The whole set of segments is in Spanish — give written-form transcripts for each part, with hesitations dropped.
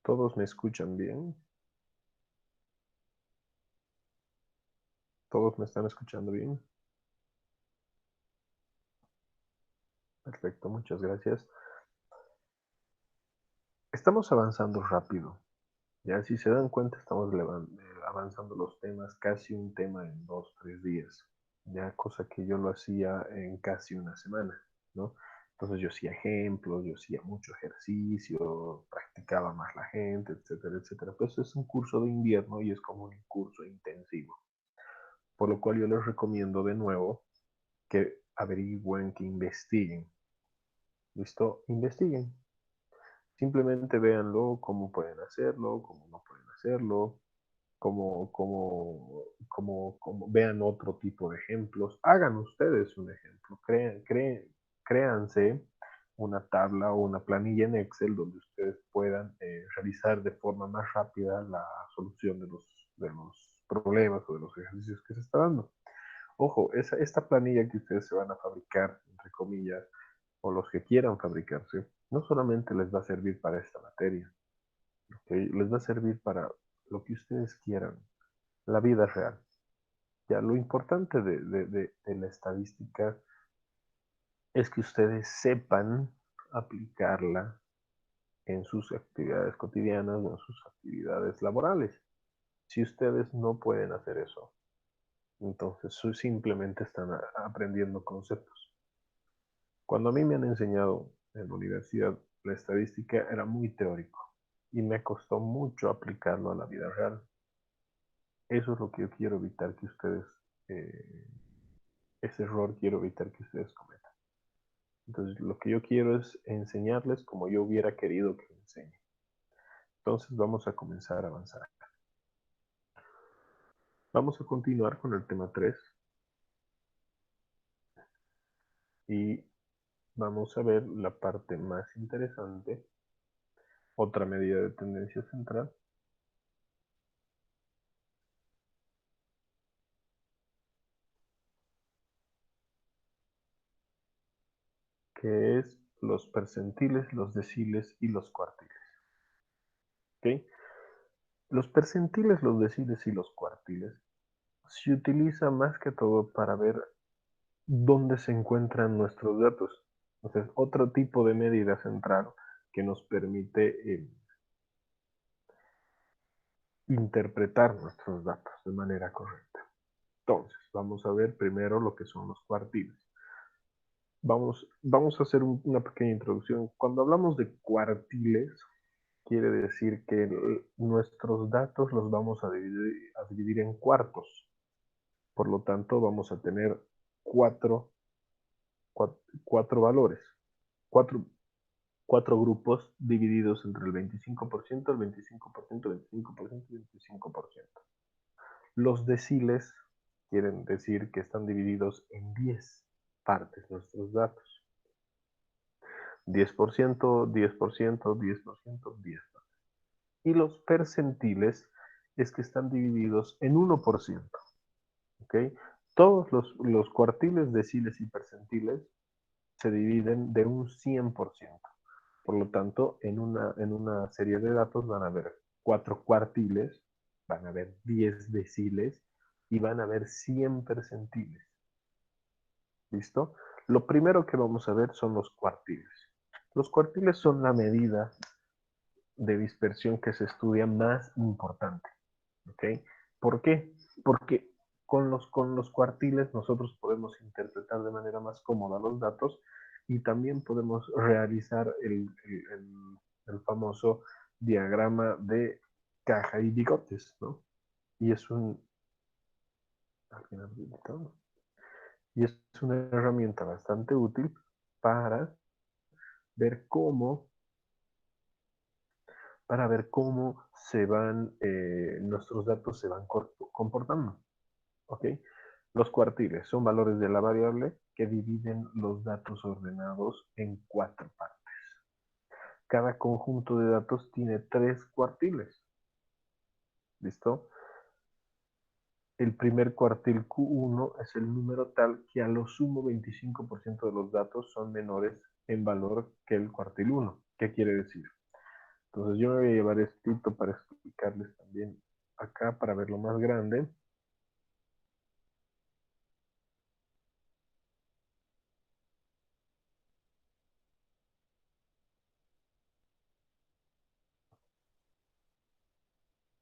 ¿Todos me escuchan bien? ¿Todos me están escuchando bien? Perfecto, muchas gracias. Estamos avanzando rápido. Ya si se dan cuenta, estamos avanzando los temas, casi un tema en 2, 3 días. Ya cosa que yo lo hacía en casi una semana, ¿no? Entonces yo hacía ejemplos, yo hacía mucho ejercicio, practicaba más la gente, etcétera, etcétera. Pues es un curso de invierno y es como un curso intensivo. Por lo cual yo les recomiendo de nuevo que averigüen, que investiguen. ¿Listo? Investiguen. Simplemente véanlo, cómo pueden hacerlo, cómo no pueden hacerlo, vean otro tipo de ejemplos. Hagan ustedes un ejemplo. Créanse una tabla o una planilla en Excel donde ustedes puedan realizar de forma más rápida la solución de los problemas o de los ejercicios que se está dando. Ojo, esta planilla que ustedes se van a fabricar, entre comillas, o los que quieran fabricarse, no solamente les va a servir para esta materia, ¿ok? Les va a servir para lo que ustedes quieran, la vida real. Ya lo importante de la estadística es que ustedes sepan aplicarla en sus actividades cotidianas o en sus actividades laborales. Si ustedes no pueden hacer eso, entonces simplemente están aprendiendo conceptos. Cuando a mí me han enseñado en la universidad la estadística era muy teórico y me costó mucho aplicarlo a la vida real. Eso es lo que yo quiero evitar que ustedes, eh, ese error quiero evitar que ustedes cometan. Entonces lo que yo quiero es enseñarles como yo hubiera querido que me enseñen. Entonces vamos a comenzar a avanzar. Vamos a continuar con el tema 3 y vamos a ver la parte más interesante, otra medida de tendencia central, que es los percentiles, los deciles y los cuartiles. ¿Okay? Los percentiles, los deciles y los cuartiles se utiliza más que todo para ver dónde se encuentran nuestros datos. Entonces, otro tipo de medida central que nos permite interpretar nuestros datos de manera correcta. Entonces, vamos a ver primero lo que son los cuartiles. Vamos a hacer una pequeña introducción. Cuando hablamos de cuartiles, quiere decir que nuestros datos los vamos a dividir en cuartos. Por lo tanto, vamos a tener cuatro, cuatro valores, cuatro, cuatro grupos divididos entre el 25%, el 25%, el 25% y el 25%. Los deciles quieren decir que están divididos en 10 partes nuestros datos. 10%, 10%, 10%, 10%. Y los percentiles es que están divididos en 1%. ¿Ok? Todos los cuartiles, deciles y percentiles se dividen de un 100%. Por lo tanto, en una serie de datos van a haber 4 cuartiles, van a haber 10 deciles y van a haber 100 percentiles. ¿Listo? Lo primero que vamos a ver son los cuartiles. Los cuartiles son la medida de dispersión que se estudia más importante. ¿Ok? ¿Por qué? Porque con los cuartiles nosotros podemos interpretar de manera más cómoda los datos y también podemos realizar el famoso diagrama de caja y bigotes, ¿no? Y es un, y es una herramienta bastante útil para ver cómo, para ver cómo nuestros datos se van comportando. ¿Ok? Los cuartiles son valores de la variable que dividen los datos ordenados en 4 partes. Cada conjunto de datos tiene 3 cuartiles. ¿Listo? El primer cuartil Q1 es el número tal que a lo sumo 25% de los datos son menores en valor que el cuartil 1. ¿Qué quiere decir? Entonces yo me voy a llevar esto para explicarles también acá para verlo más grande.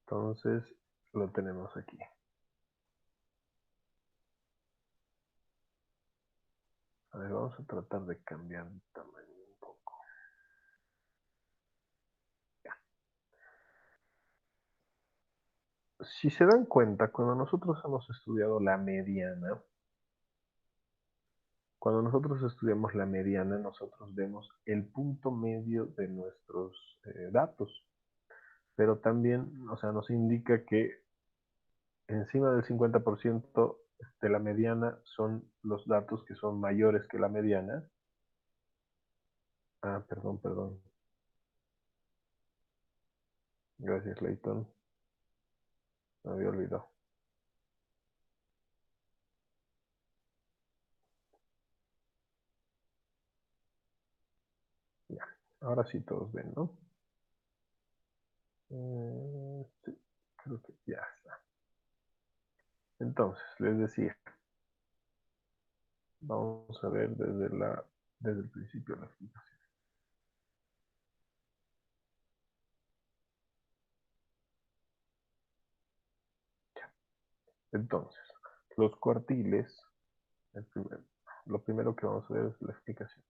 Entonces lo tenemos aquí. A ver, vamos a tratar de cambiar de tamaño un poco. Si se dan cuenta, cuando nosotros hemos estudiado la mediana, cuando nosotros estudiamos la mediana, nosotros vemos el punto medio de nuestros datos, pero también, o sea, nos indica que encima del 50% de la mediana son los datos que son mayores que la mediana. Ah, perdón, perdón. Gracias, Leighton. Me había olvidado. Ya, ahora sí todos ven, ¿no? Sí, creo que ya está. Entonces, les decía, vamos a ver desde el principio la explicación. Entonces, los cuartiles, el primer- lo primero que vamos a ver es la explicación.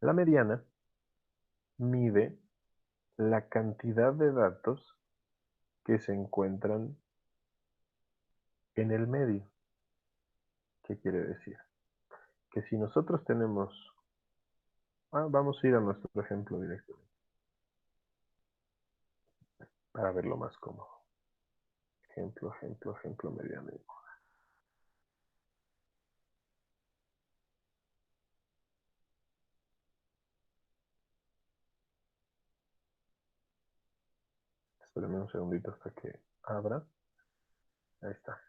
La mediana mide la cantidad de datos que se encuentran en el medio. ¿Qué quiere decir? Que si nosotros tenemos, vamos a ir a nuestro ejemplo directamente para verlo más cómodo. Ejemplo, ejemplo, ejemplo mediano. Espérenme un segundito hasta que abra. Ahí está.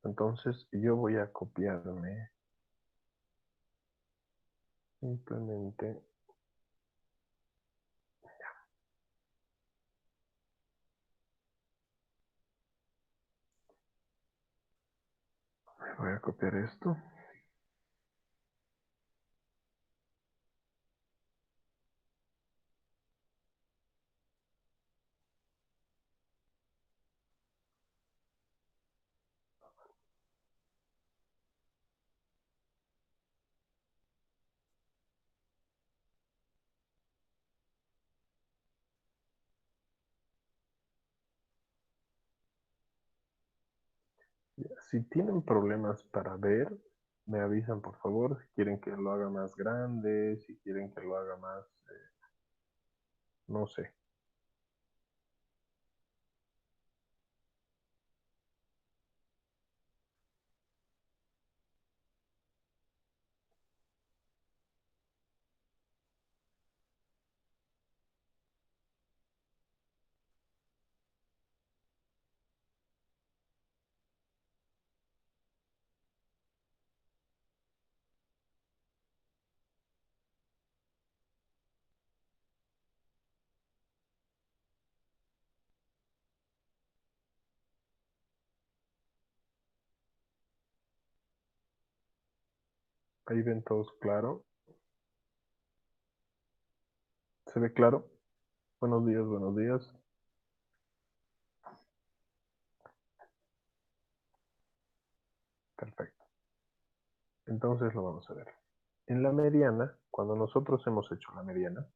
Entonces yo voy a copiarme simplemente. Voy a copiar esto. Si tienen problemas para ver, me avisan por favor. Si quieren que lo haga más grande, si quieren que lo haga más, no sé. Ahí ven todos claro. ¿Se ve claro? Buenos días, buenos días. Perfecto. Entonces lo vamos a ver. En la mediana, cuando nosotros hemos hecho la mediana,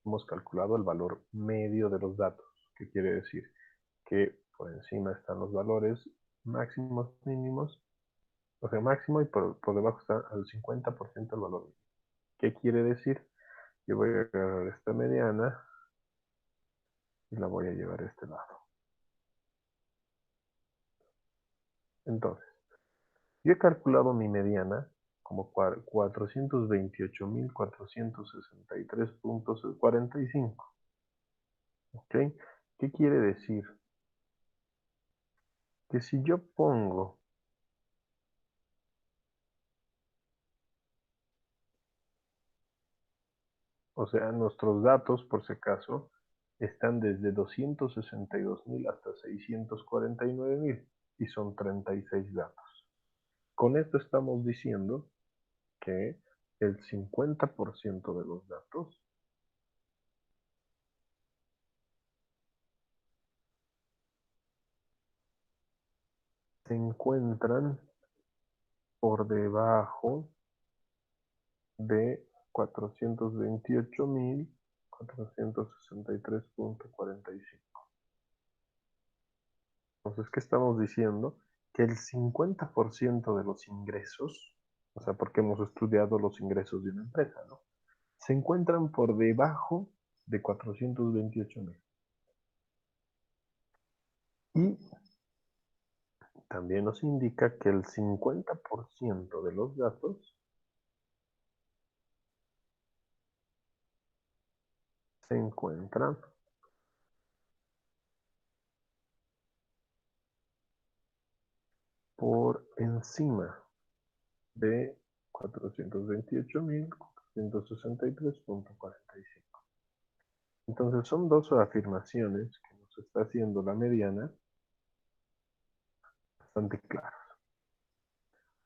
hemos calculado el valor medio de los datos. ¿Qué quiere decir? Que por encima están los valores máximos, mínimos, o sea, máximo y por debajo está al 50% el valor mínimo. ¿Qué quiere decir? Yo voy a agarrar esta mediana y la voy a llevar a este lado. Entonces, yo he calculado mi mediana como 428.463.45. ¿Ok? ¿Qué quiere decir? Que si yo pongo O sea, nuestros datos, por si acaso, están desde 262.000 hasta 649.000 y son 36 datos. Con esto estamos diciendo que el 50% de los datos se encuentran por debajo de 428.463.45. Entonces, ¿qué estamos diciendo? Que el 50% de los ingresos, o sea, porque hemos estudiado los ingresos de una empresa, ¿no? Se encuentran por debajo de 428.000. Y también nos indica que el 50% de los datos se encuentran por encima de 428.463.45. Entonces son dos afirmaciones que nos está haciendo la mediana bastante claras.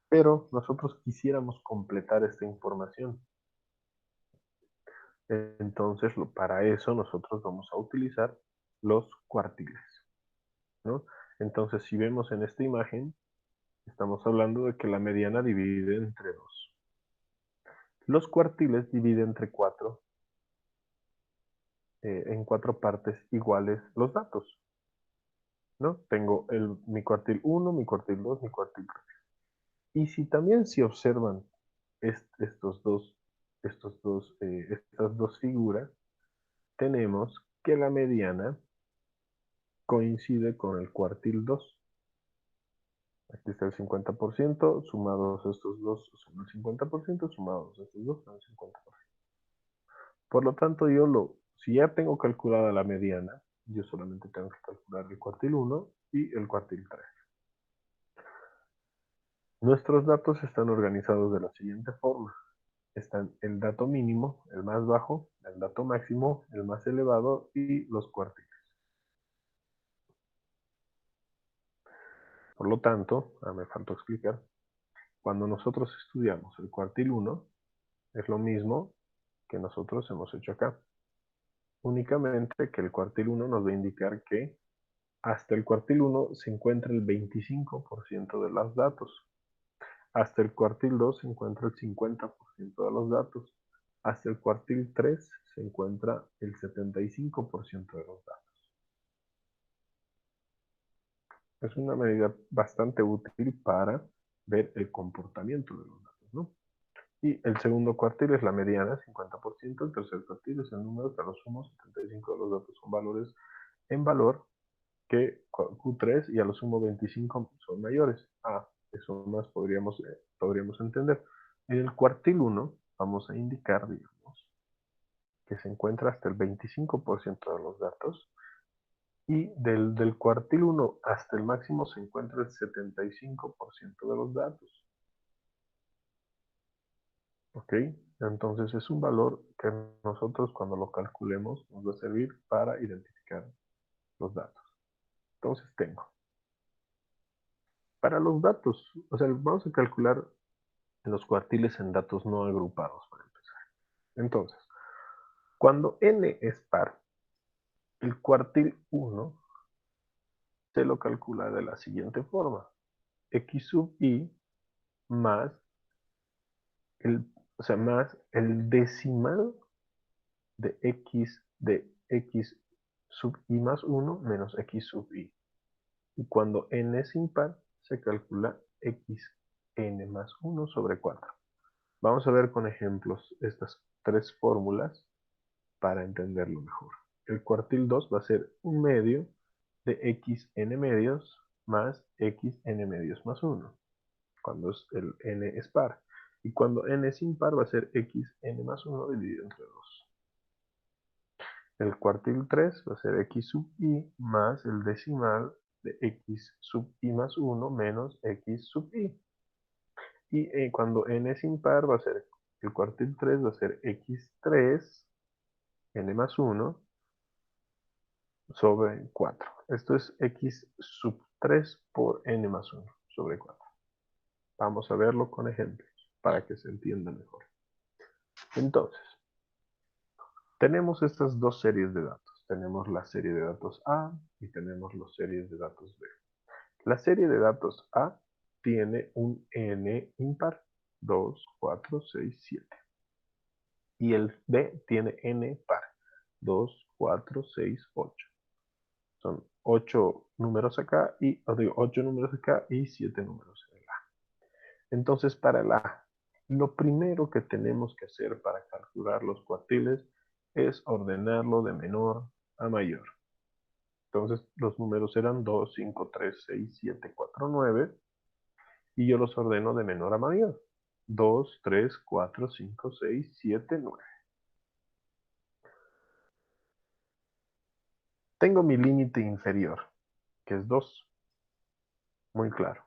Pero nosotros quisiéramos completar esta información. Entonces, para eso nosotros vamos a utilizar los cuartiles, ¿no? Entonces, si vemos en esta imagen, estamos hablando de que la mediana divide entre 2. Los cuartiles dividen entre 4, en 4 partes iguales los datos, ¿no? Tengo mi cuartil 1, mi cuartil 2, mi cuartil 3. Y si también se observan estos dos, estas dos figuras, tenemos que la mediana coincide con el cuartil 2. Aquí está el 50%, sumados estos dos son el 50%, sumados estos dos son el 50%. Por lo tanto, si ya tengo calculada la mediana, yo solamente tengo que calcular el cuartil 1 y el cuartil 3. Nuestros datos están organizados de la siguiente forma. Están el dato mínimo, el más bajo, el dato máximo, el más elevado y los cuartiles. Por lo tanto, me faltó explicar, cuando nosotros estudiamos el cuartil 1, es lo mismo que nosotros hemos hecho acá. Únicamente que el cuartil 1 nos va a indicar que hasta el cuartil 1 se encuentra el 25% de los datos. Hasta el cuartil 2 se encuentra el 50% de los datos. Hasta el cuartil 3 se encuentra el 75% de los datos. Es una medida bastante útil para ver el comportamiento de los datos, ¿no? Y el segundo cuartil es la mediana, 50%. El tercer cuartil es el número que a lo sumo 75 de los datos son valores en valor, que Q3 y a lo sumo 25 son mayores. Eso más podríamos entender. En el cuartil 1 vamos a indicar, digamos, que se encuentra hasta el 25% de los datos, y del cuartil 1 hasta el máximo se encuentra el 75% de los datos. ¿Ok? Entonces es un valor que nosotros cuando lo calculemos nos va a servir para identificar los datos. Entonces tengo, para los datos, o sea, vamos a calcular los cuartiles en datos no agrupados para empezar. Entonces, cuando n es par, el cuartil 1 se lo calcula de la siguiente forma. X sub i más más el decimal de x sub i más 1 menos x sub i. Y cuando n es impar, se calcula xn más 1 sobre 4. Vamos a ver con ejemplos estas tres fórmulas para entenderlo mejor. El cuartil 2 va a ser un medio de xn medios más xn medios más 1, cuando el n es par. Y cuando n es impar va a ser xn más 1 dividido entre 2. El cuartil 3 va a ser x sub i más el decimal de x sub i más 1 menos x sub i. Y cuando n es impar va a ser, el cuartil 3 va a ser x3 n más 1 sobre 4. Esto es x sub 3 por n más 1 sobre 4. Vamos a verlo con ejemplos para que se entienda mejor. Entonces, tenemos estas dos series de datos. Tenemos la serie de datos A y tenemos las series de datos B. La serie de datos A tiene un n impar, 2, 4, 6, 7. Y el B tiene n par, 2, 4, 6, 8. Son 8 números acá y, 8 números acá y 7 números en el A. Entonces, para el A, lo primero que tenemos que hacer para calcular los cuartiles es ordenarlo de menor a mayor. Entonces, los números eran 2, 5, 3, 6, 7, 4, 9. Y yo los ordeno de menor a mayor. 2, 3, 4, 5, 6, 7, 9. Tengo mi límite inferior, que es 2. Muy claro.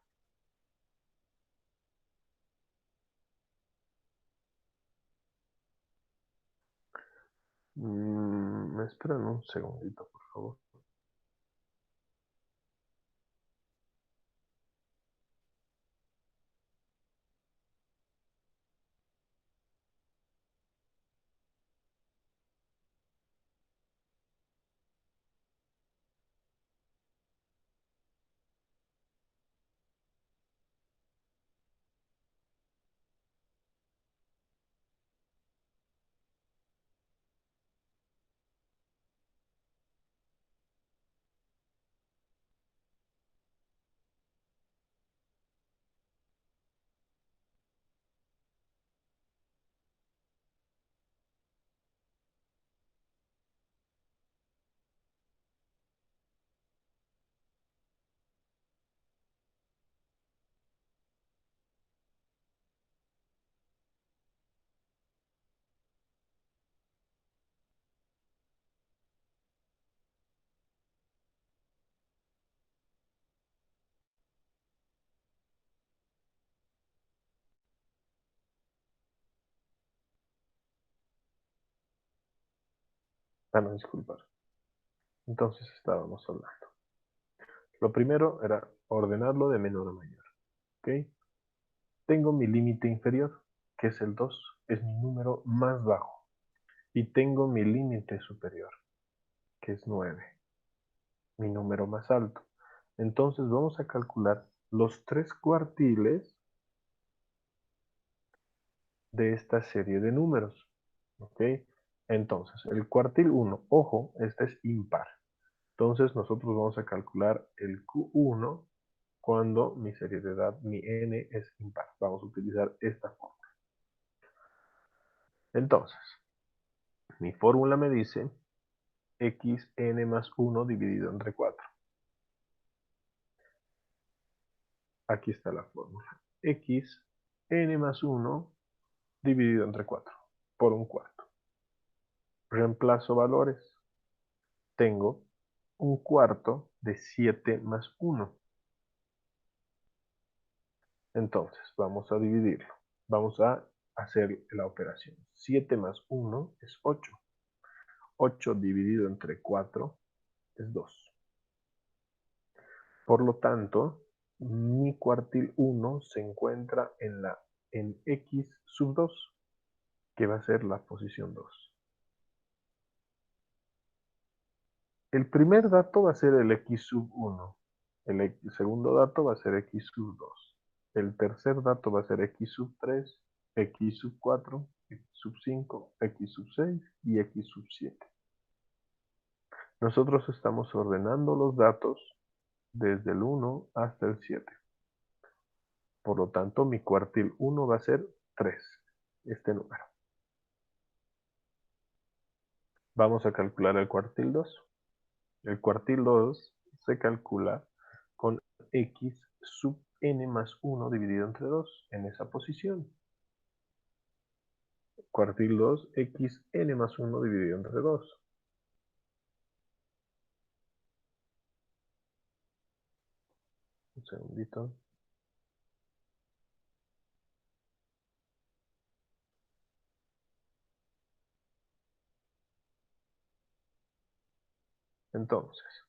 ¿Me esperan un segundito, por favor? Van a disculpar. Entonces estábamos hablando. Lo primero era ordenarlo de menor a mayor. ¿Ok? Tengo mi límite inferior, que es el 2. Es mi número más bajo. Y tengo mi límite superior, que es 9. Mi número más alto. Entonces vamos a calcular los 3 cuartiles de esta serie de números. ¿Ok? Entonces, el cuartil 1, ojo, este es impar. Entonces nosotros vamos a calcular el Q1 cuando mi serie de edad, mi n es impar. Vamos a utilizar esta fórmula. Entonces, mi fórmula me dice xn más 1 dividido entre 4. Aquí está la fórmula. xn más 1 dividido entre 4 por un cuarto. Reemplazo valores. Tengo un cuarto de 7 más 1. Entonces, vamos a dividirlo. Vamos a hacer la operación. 7 más 1 es 8. 8 dividido entre 4 es 2. Por lo tanto, mi cuartil 1 se encuentra en x sub 2, que va a ser la posición 2. El primer dato va a ser el x sub 1. El segundo dato va a ser x sub 2. El tercer dato va a ser x sub 3, x sub 4, x sub 5, x sub 6 y x sub 7. Nosotros estamos ordenando los datos desde el 1 hasta el 7. Por lo tanto, mi cuartil 1 va a ser 3, este número. Vamos a calcular el cuartil 2. El cuartil 2 se calcula con x sub n más 1 dividido entre 2 en esa posición. Cuartil 2, x n más 1 dividido entre 2. Un segundito. Entonces,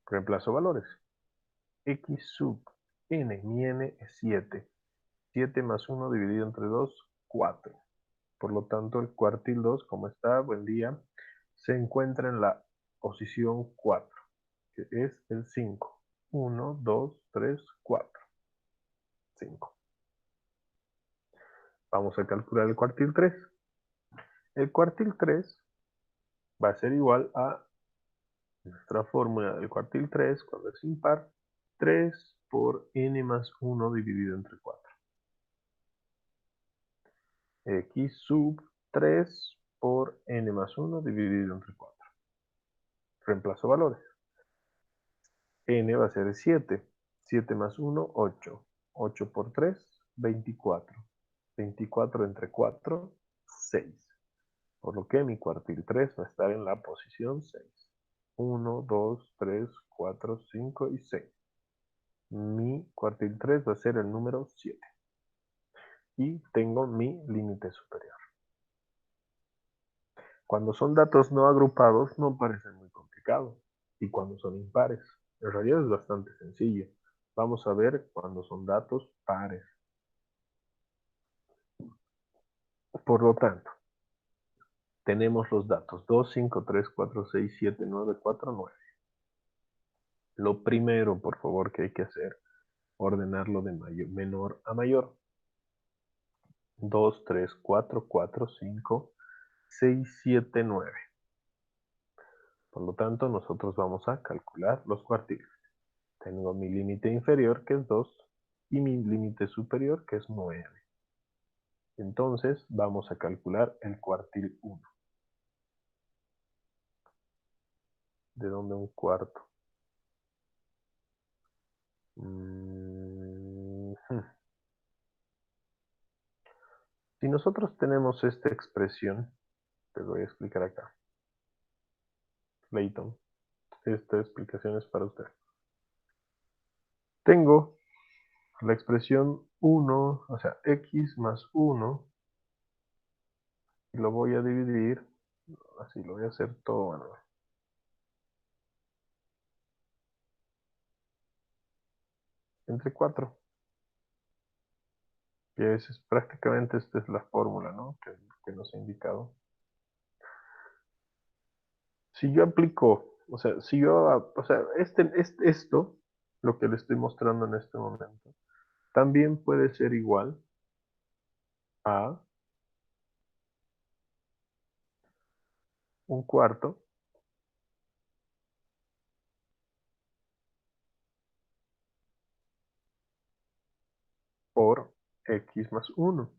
reemplazo valores. X sub n, mi n es 7. 7 más 1 dividido entre 2, 4. Por lo tanto, el cuartil 2, como está, buen día, se encuentra en la posición 4, que es el 5. 1, 2, 3, 4. 5. Vamos a calcular el cuartil 3. El cuartil 3 va a ser igual a nuestra fórmula del cuartil 3, cuando es impar, 3 por n más 1 dividido entre 4. X sub 3 por n más 1 dividido entre 4. Reemplazo valores. N va a ser 7. 7 más 1, 8. 8 por 3, 24. 24 entre 4, 6. Por lo que mi cuartil 3 va a estar en la posición 6. 1, 2, 3, 4, 5 y 6. Mi cuartil 3 va a ser el número 7. Y tengo mi límite superior. Cuando son datos no agrupados no parece muy complicado. Y cuando son impares, en realidad es bastante sencillo. Vamos a ver cuando son datos pares. Por lo tanto, tenemos los datos 2, 5, 3, 4, 6, 7, 9, 4, 9. Lo primero, por favor, que hay que hacer, ordenarlo de menor a mayor. 2, 3, 4, 4, 5, 6, 7, 9. Por lo tanto, nosotros vamos a calcular los cuartiles. Tengo mi límite inferior, que es 2, y mi límite superior, que es 9. Entonces, vamos a calcular el cuartil 1. ¿De dónde un cuarto? Si nosotros tenemos esta expresión, te voy a explicar acá. Layton, esta explicación es para usted. Tengo la expresión 1, o sea, x más 1, y lo voy a dividir, así lo voy a hacer todo manual. Entre 4. Que es prácticamente esta es la fórmula, ¿no? Que nos ha indicado. Si yo aplico, o sea, si yo, o sea, esto, lo que le estoy mostrando en este momento, también puede ser igual a un cuarto por x más 1.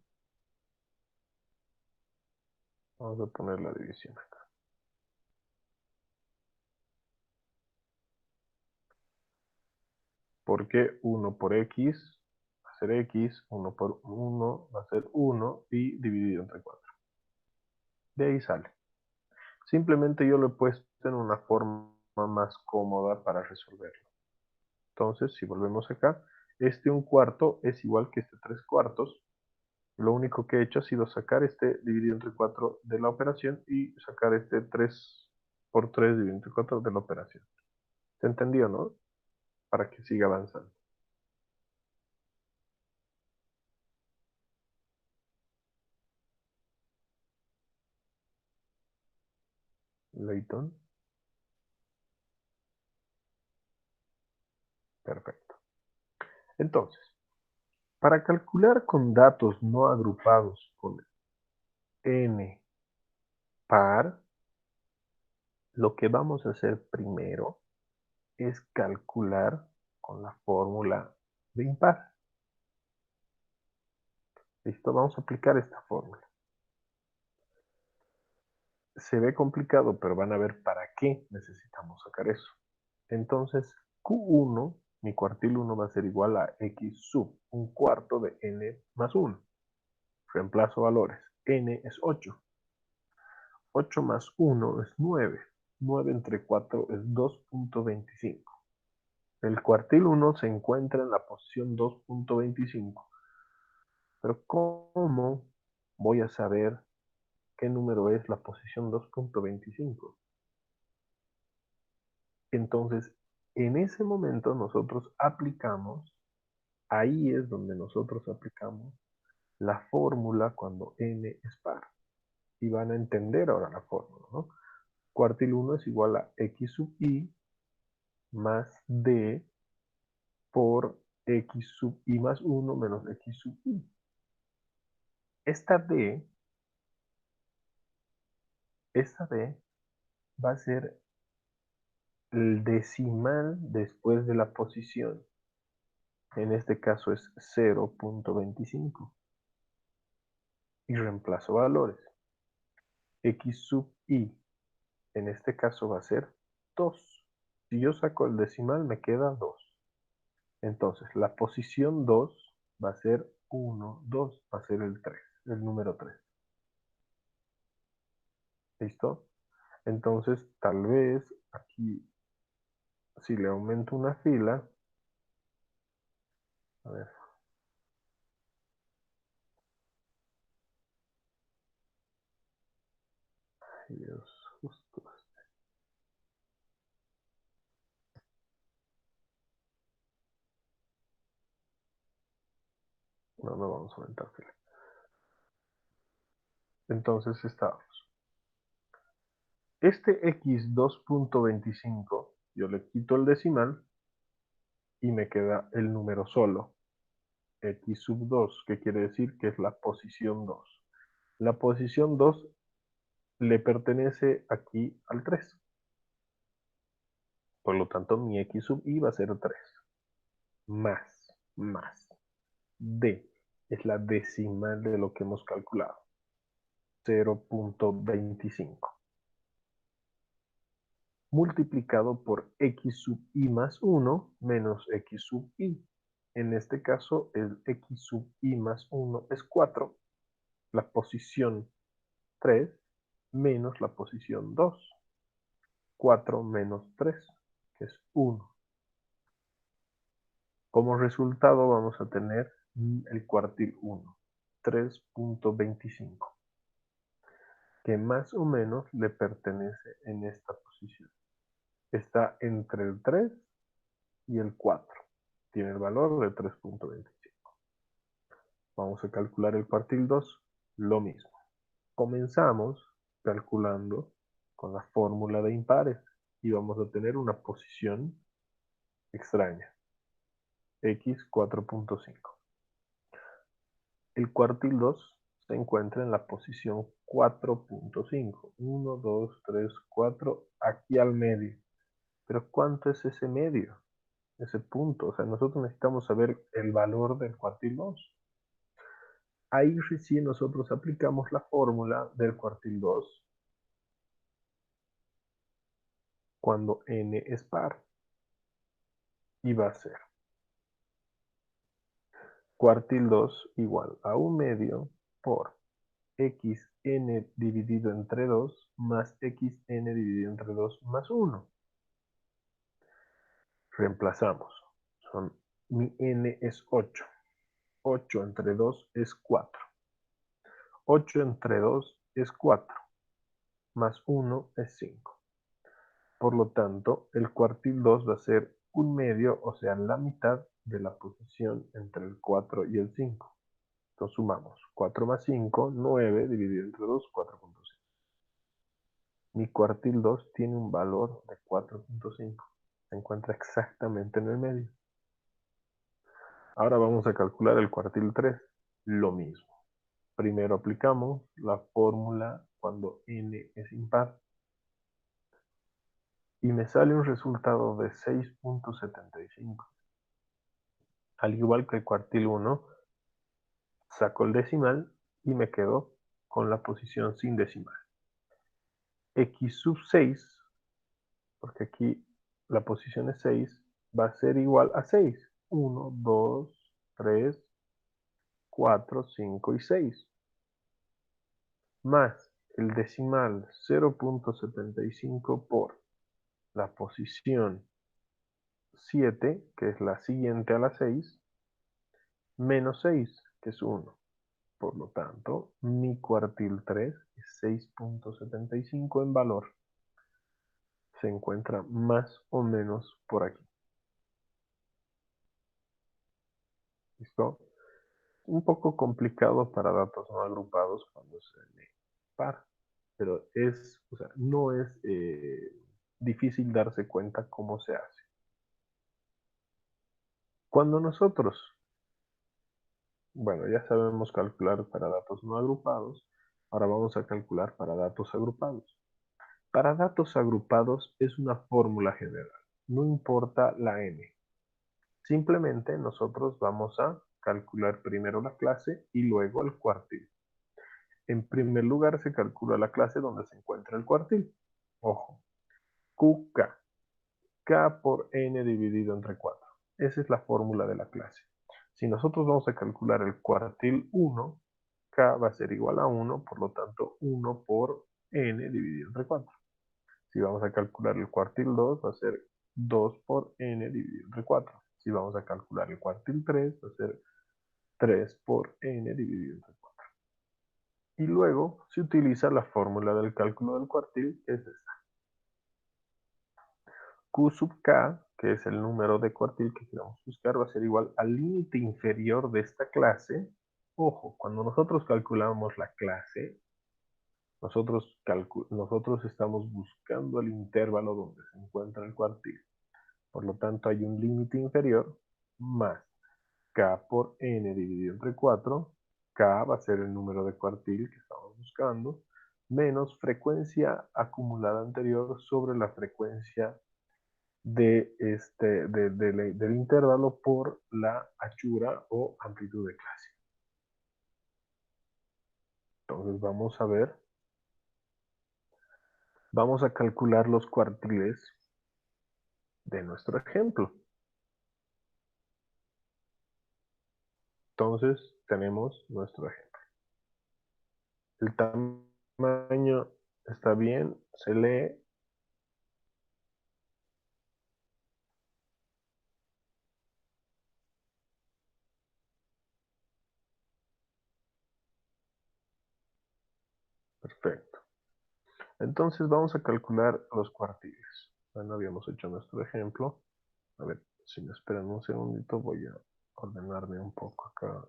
Vamos a poner la división acá. Porque 1 por x va a ser x, 1 por 1 va a ser 1 y dividido entre 4. De ahí sale. Simplemente yo lo he puesto en una forma más cómoda para resolverlo. Entonces, si volvemos acá, este un cuarto es igual que este 3 cuartos. Lo único que he hecho ha sido sacar este dividido entre 4 de la operación y sacar este 3 por 3 dividido entre 4 de la operación. ¿Se entendió, no? Para que siga avanzando. Layton. Perfecto. Entonces, para calcular con datos no agrupados con n par, lo que vamos a hacer primero es calcular con la fórmula de impar. Listo, vamos a aplicar esta fórmula. Se ve complicado, pero van a ver para qué necesitamos sacar eso. Entonces, Q1, mi cuartil 1 va a ser igual a X sub un cuarto de n más 1. Reemplazo valores. N es 8. 8 más 1 es 9. 9 entre 4 es 2.25. El cuartil 1 se encuentra en la posición 2.25. Pero ¿cómo voy a saber ¿Qué número es la posición 2.25? Entonces, en ese momento nosotros aplicamos, ahí es donde nosotros aplicamos la fórmula cuando n es par. Y van a entender ahora la fórmula, ¿no? Cuartil 1 es igual a x sub i más d por x sub i más 1 menos x sub i. Esta d va a ser el decimal después de la posición. En este caso es 0.25. Y reemplazo valores. X sub i, en este caso va a ser 2. Si yo saco el decimal me queda 2. Entonces la posición 2 va a ser 1, 2, va a ser el 3, el número 3. ¿Listo? Entonces tal vez aquí, si le aumento una fila, a ver, Dios, justo. No, no vamos a aumentar fila. Entonces estábamos. Este x 2.25, yo le quito el decimal y me queda el número solo, x sub 2, que quiere decir que es la posición 2. La posición 2 le pertenece aquí al 3. Por lo tanto, mi x sub i va a ser 3. Más. D es la decimal de lo que hemos calculado. 0.25. Multiplicado por x sub i más 1 menos x sub i. En este caso, el x sub i más 1 es 4, la posición 3 menos la posición 2. 4 menos 3, que es 1. Como resultado vamos a tener el cuartil 1, 3.25, que más o menos le pertenece en esta posición. Está entre el 3 y el 4. Tiene el valor de 3.25. Vamos a calcular el cuartil 2, lo mismo. Comenzamos calculando con la fórmula de impares y vamos a tener una posición extraña, x 4.5. El cuartil 2 se encuentra en la posición 4.5. 1, 2, 3, 4, aquí al medio. Pero ¿cuánto es ese medio? Ese punto. O sea, nosotros necesitamos saber el valor del cuartil 2. Ahí recién nosotros aplicamos la fórmula del cuartil 2 cuando n es par. Y va a ser cuartil 2 igual a 1 medio por xn dividido entre 2 más xn dividido entre 2 más 1. Reemplazamos. Mi n es 8. 8 entre 2 es 4. 8 entre 2 es 4. Más 1 es 5. Por lo tanto, el cuartil 2 va a ser 1 medio, o sea, la mitad de la posición entre el 4 y el 5. Entonces sumamos 4 más 5, 9 dividido entre 2, 4.5. Mi cuartil 2 tiene un valor de 4.5. Se encuentra exactamente en el medio. Ahora vamos a calcular el cuartil 3. Lo mismo. Primero aplicamos la fórmula cuando n es impar. Y me sale un resultado de 6.75. Al igual que el cuartil 1, saco el decimal y me quedo con la posición sin decimal. X sub 6, porque aquí la posición es 6, va a ser igual a 6. 1, 2, 3, 4, 5 y 6. Más el decimal 0.75 por la posición 7, que es la siguiente a la 6, menos 6, que es 1. Por lo tanto, mi cuartil 3 es 6.75 en valor. Se encuentra más o menos por aquí. ¿Listo? Un poco complicado para datos no agrupados cuando se lee par, pero o sea, no es difícil darse cuenta cómo se hace. Cuando nosotros, bueno, ya sabemos calcular para datos no agrupados, ahora vamos a calcular para datos agrupados. Para datos agrupados es una fórmula general, no importa la n. Simplemente nosotros vamos a calcular primero la clase y luego el cuartil. En primer lugar se calcula la clase donde se encuentra el cuartil. Ojo, QK, K por n dividido entre 4. Esa es la fórmula de la clase. Si nosotros vamos a calcular el cuartil 1, K va a ser igual a 1, por lo tanto 1 por n dividido entre 4. Si vamos a calcular el cuartil 2, va a ser 2 por n dividido entre 4. Si vamos a calcular el cuartil 3, va a ser 3 por n dividido entre 4. Y luego se utiliza la fórmula del cálculo del cuartil, que es esta. Q sub k, que es el número de cuartil que queremos buscar, va a ser igual al límite inferior de esta clase. Ojo, cuando nosotros calculamos la clase, nosotros estamos buscando el intervalo donde se encuentra el cuartil. Por lo tanto, hay un límite inferior más k por n dividido entre 4. K va a ser el número de cuartil que estamos buscando, menos frecuencia acumulada anterior sobre la frecuencia del intervalo por la anchura o amplitud de clase. Entonces vamos a calcular los cuartiles de nuestro ejemplo. Entonces tenemos nuestro ejemplo. El tamaño está bien, se lee. Perfecto. Entonces vamos a calcular los cuartiles. Bueno, habíamos hecho nuestro ejemplo. A ver, si me esperan un segundito, voy a ordenarme un poco acá.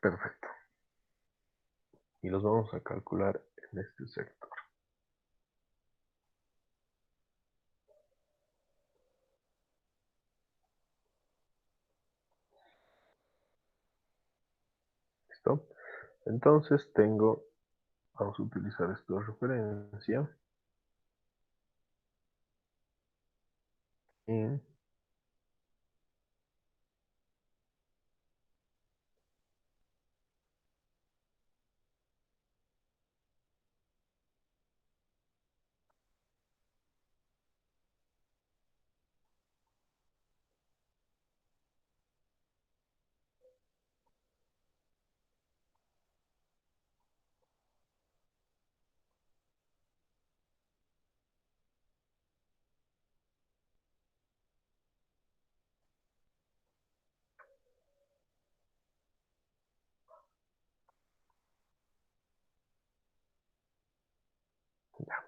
Perfecto. Y los vamos a calcular en este sector. ¿Listo? Entonces vamos a utilizar esto de referencia. Y ya.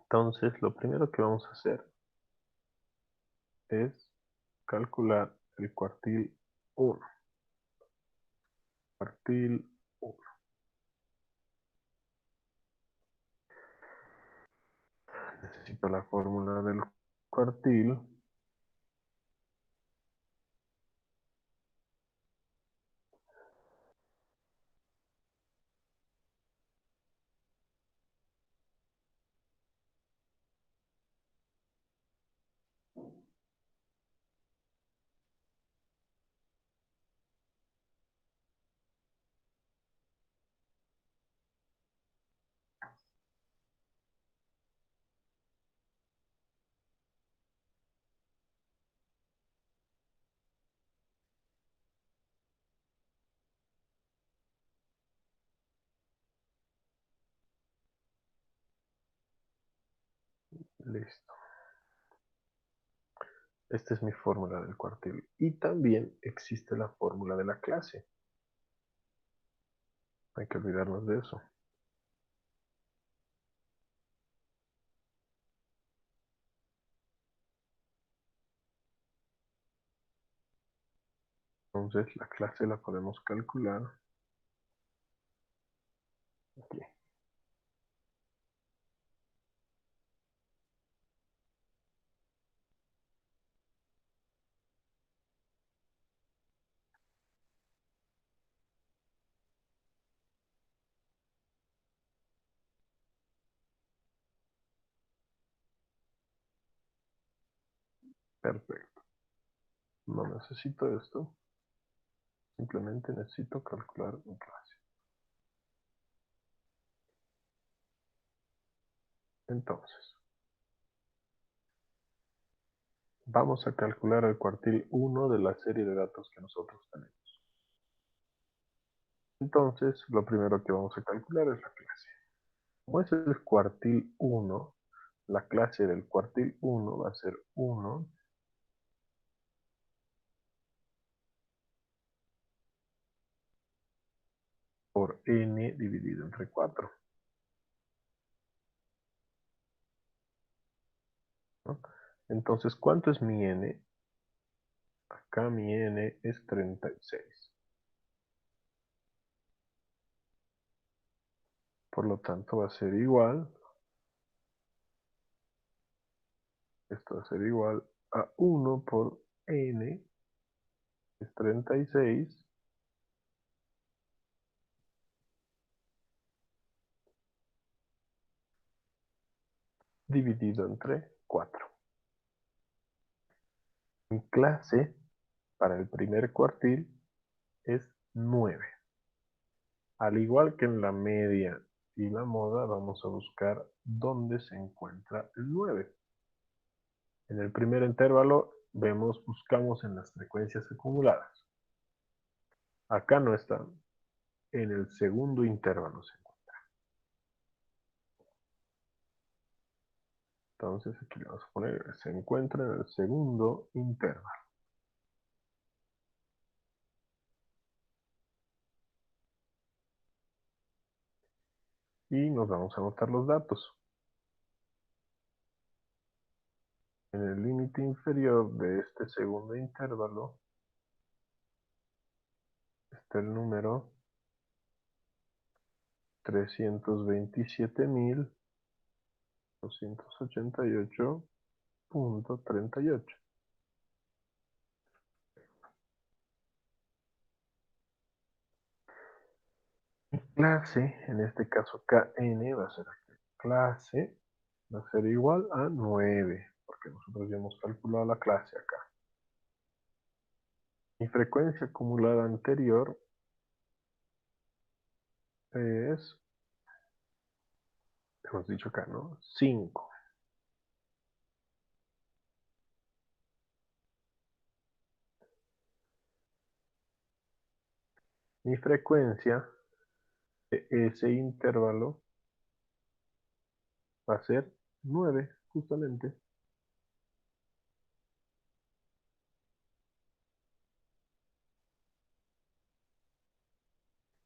Entonces, lo primero que vamos a hacer es calcular el cuartil 1. Cuartil 1. Necesito la fórmula del cuartil. Listo. Esta es mi fórmula del cuartil. Y también existe la fórmula de la clase. Hay que olvidarnos de eso. Entonces la clase la podemos calcular aquí. Perfecto. No necesito esto. Simplemente necesito calcular mi clase. Entonces, vamos a calcular el cuartil 1 de la serie de datos que nosotros tenemos. Entonces, lo primero que vamos a calcular es la clase. Como es el cuartil 1, la clase del cuartil 1 va a ser 1 por n dividido entre 4. ¿No? Entonces, ¿cuánto es mi n? Acá mi n es 36. Por lo tanto, va a ser igual, esto va a ser igual a 1 por n, es 36, dividido entre 4. Mi clase para el primer cuartil es 9. Al igual que en la media y la moda, vamos a buscar dónde se encuentra el 9. En el primer intervalo buscamos en las frecuencias acumuladas. Acá no está. En el segundo intervalo se encuentra. Entonces aquí le vamos a poner, se encuentra en el segundo intervalo. Y nos vamos a anotar los datos. En el límite inferior de este segundo intervalo está el número 327.288.38. Clase, en este caso KN va a ser aquí. Clase va a ser igual a 9, porque nosotros ya hemos calculado la clase acá. Mi frecuencia acumulada anterior es, hemos dicho acá, ¿no? 5. Mi frecuencia de ese intervalo va a ser 9, justamente.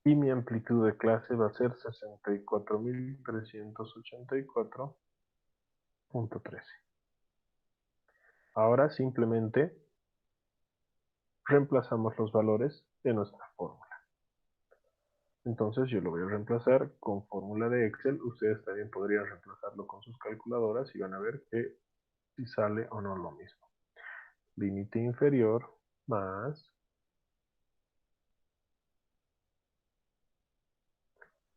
Y mi amplitud de clase va a ser 64.384.13. Ahora simplemente reemplazamos los valores de nuestra fórmula. Entonces yo lo voy a reemplazar con fórmula de Excel. Ustedes también podrían reemplazarlo con sus calculadoras y van a ver que si sale o no lo mismo. Límite inferior más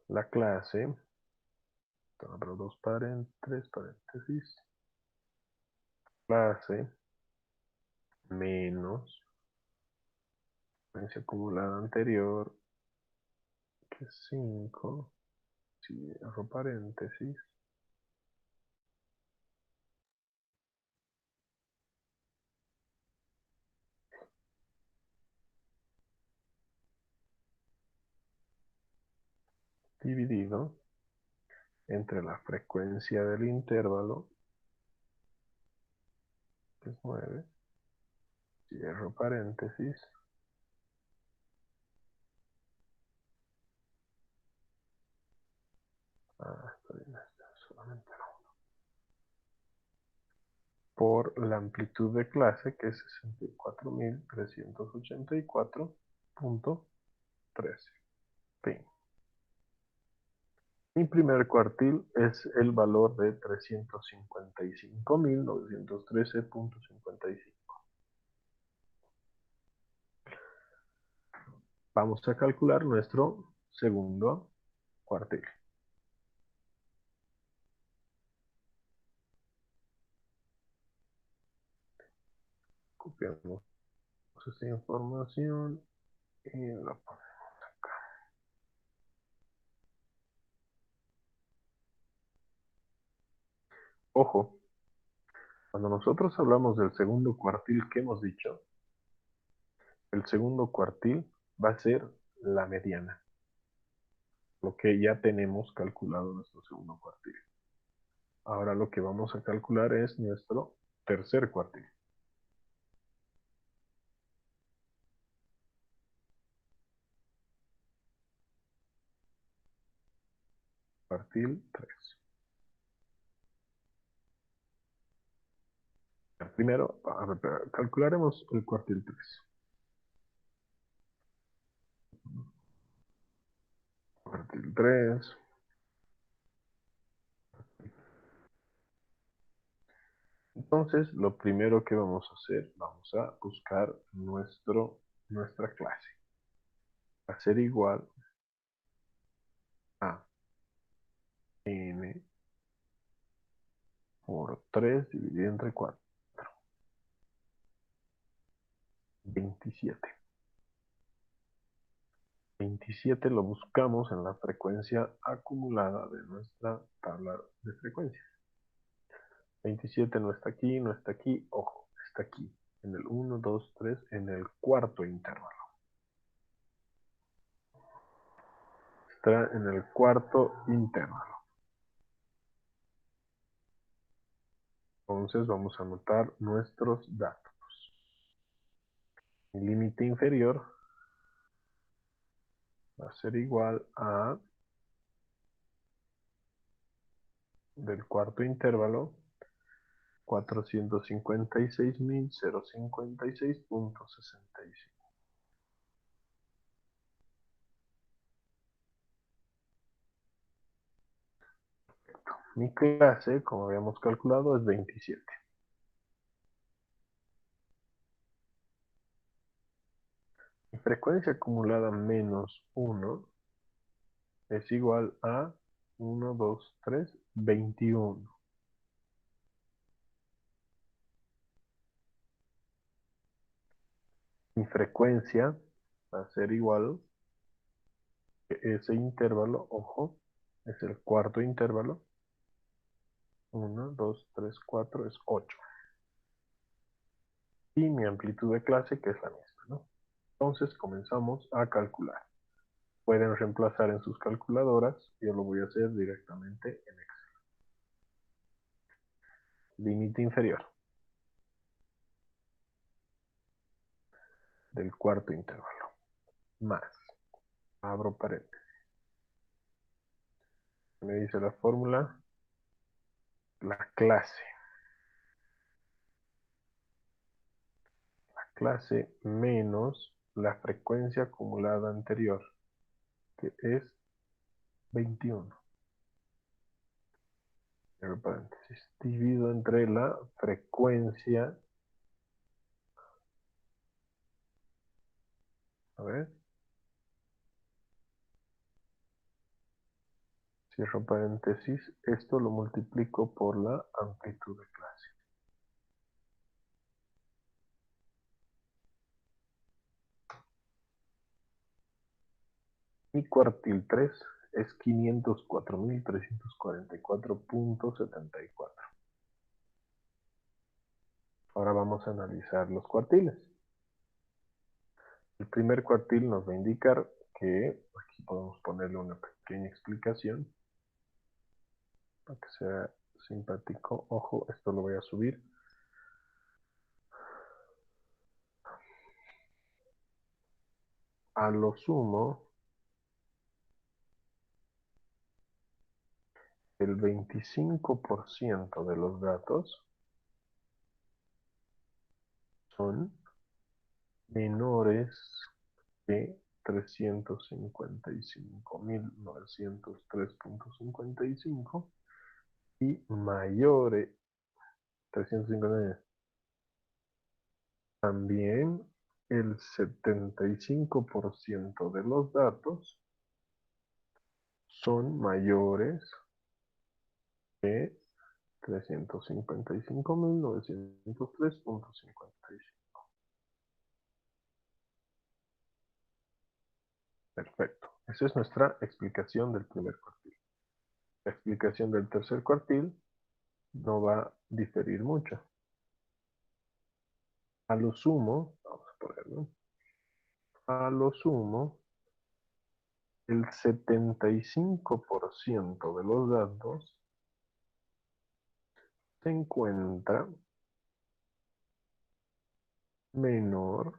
la clase, abro tres paréntesis, clase menos frecuencia acumulada anterior, que es 5, cierro paréntesis, dividido entre la frecuencia del intervalo que es 9, cierro paréntesis, estoy en este, solamente no, por la amplitud de clase, que es 64.384.13. Fin. Mi primer cuartil es el valor de 355.913.55. Vamos a calcular nuestro segundo cuartil. Copiamos esta información y la ponemos acá. Ojo, cuando nosotros hablamos del segundo cuartil que hemos dicho, el segundo cuartil va a ser la mediana, lo que ya tenemos calculado nuestro segundo cuartil. Ahora lo que vamos a calcular es nuestro tercer cuartil. Cuartil 3. Primero, calcularemos el cuartil 3. Cuartil 3. Entonces, lo primero que vamos a hacer, vamos a buscar nuestra clase. Va a ser igual a n por 3 dividido entre 4. 27. 27 lo buscamos en la frecuencia acumulada de nuestra tabla de frecuencias. 27 no está aquí, no está aquí, ojo, está aquí, en el 1, 2, 3, en el cuarto intervalo. Está en el cuarto intervalo. Entonces vamos a anotar nuestros datos. El límite inferior va a ser igual a del cuarto intervalo 456.056.65. Mi clase, como habíamos calculado, es 27. Mi frecuencia acumulada menos 1 es igual a 1, 2, 3, 21. Mi frecuencia va a ser igual que ese intervalo, ojo, es el cuarto intervalo. 1, 2, 3, 4 es 8. Y mi amplitud de clase, que es la misma, ¿no? Entonces comenzamos a calcular. Pueden reemplazar en sus calculadoras, yo lo voy a hacer directamente en Excel. Límite inferior del cuarto intervalo, más, abro paréntesis. Me dice la fórmula, la clase menos la frecuencia acumulada anterior, que es 21. Cierro paréntesis. Divido entre la frecuencia, a ver, cierro paréntesis, esto lo multiplico por la amplitud de clase. Mi cuartil 3 es 504.344.74. Ahora vamos a analizar los cuartiles. El primer cuartil nos va a indicar que, aquí podemos ponerle una pequeña explicación, para que sea simpático. Ojo, esto lo voy a subir. A lo sumo, el 25% de los datos son menores que 355.903.55 y mayores, 350, también el 75% de los datos son mayores que 355.903.55. Perfecto. Esa es nuestra explicación del primer cuartil. La explicación del tercer cuartil no va a diferir mucho. A lo sumo, vamos a ponerlo, a lo sumo, el 75% de los datos se encuentra menor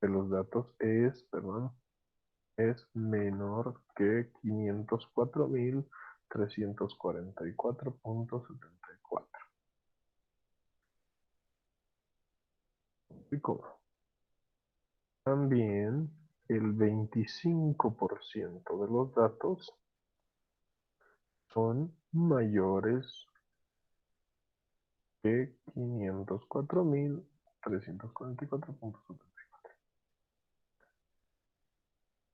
de los datos es, perdón, es menor que 504.344.74. ¿Y cómo? También el 25% de los datos son mayores que 504.344.74.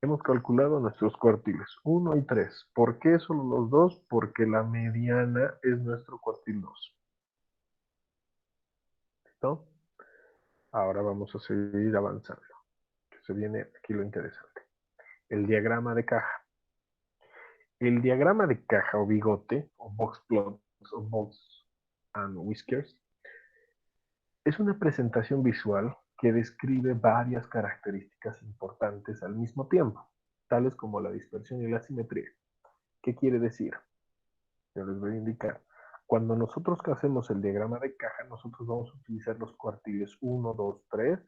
Hemos calculado nuestros cuartiles, 1 y 3. ¿Por qué solo los dos? Porque la mediana es nuestro cuartil 2. ¿Listo? Ahora vamos a seguir avanzando. Que se viene aquí lo interesante. El diagrama de caja. El diagrama de caja o bigote, o box plots, o box and whiskers, es una presentación visual que describe varias características importantes al mismo tiempo, tales como la dispersión y la simetría. ¿Qué quiere decir? Yo les voy a indicar. Cuando nosotros hacemos el diagrama de caja, nosotros vamos a utilizar los cuartiles 1, 2, 3,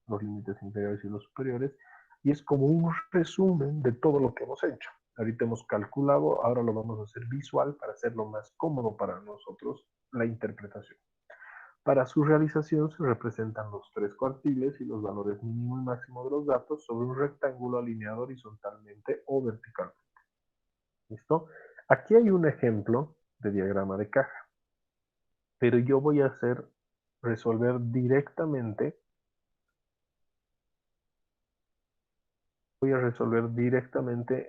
los límites inferiores y los superiores, y es como un resumen de todo lo que hemos hecho. Ahorita hemos calculado, ahora lo vamos a hacer visual para hacerlo más cómodo para nosotros la interpretación. Para su realización se representan los tres cuartiles y los valores mínimo y máximo de los datos sobre un rectángulo alineado horizontalmente o verticalmente. ¿Listo? Aquí hay un ejemplo de diagrama de caja, pero yo voy a resolver directamente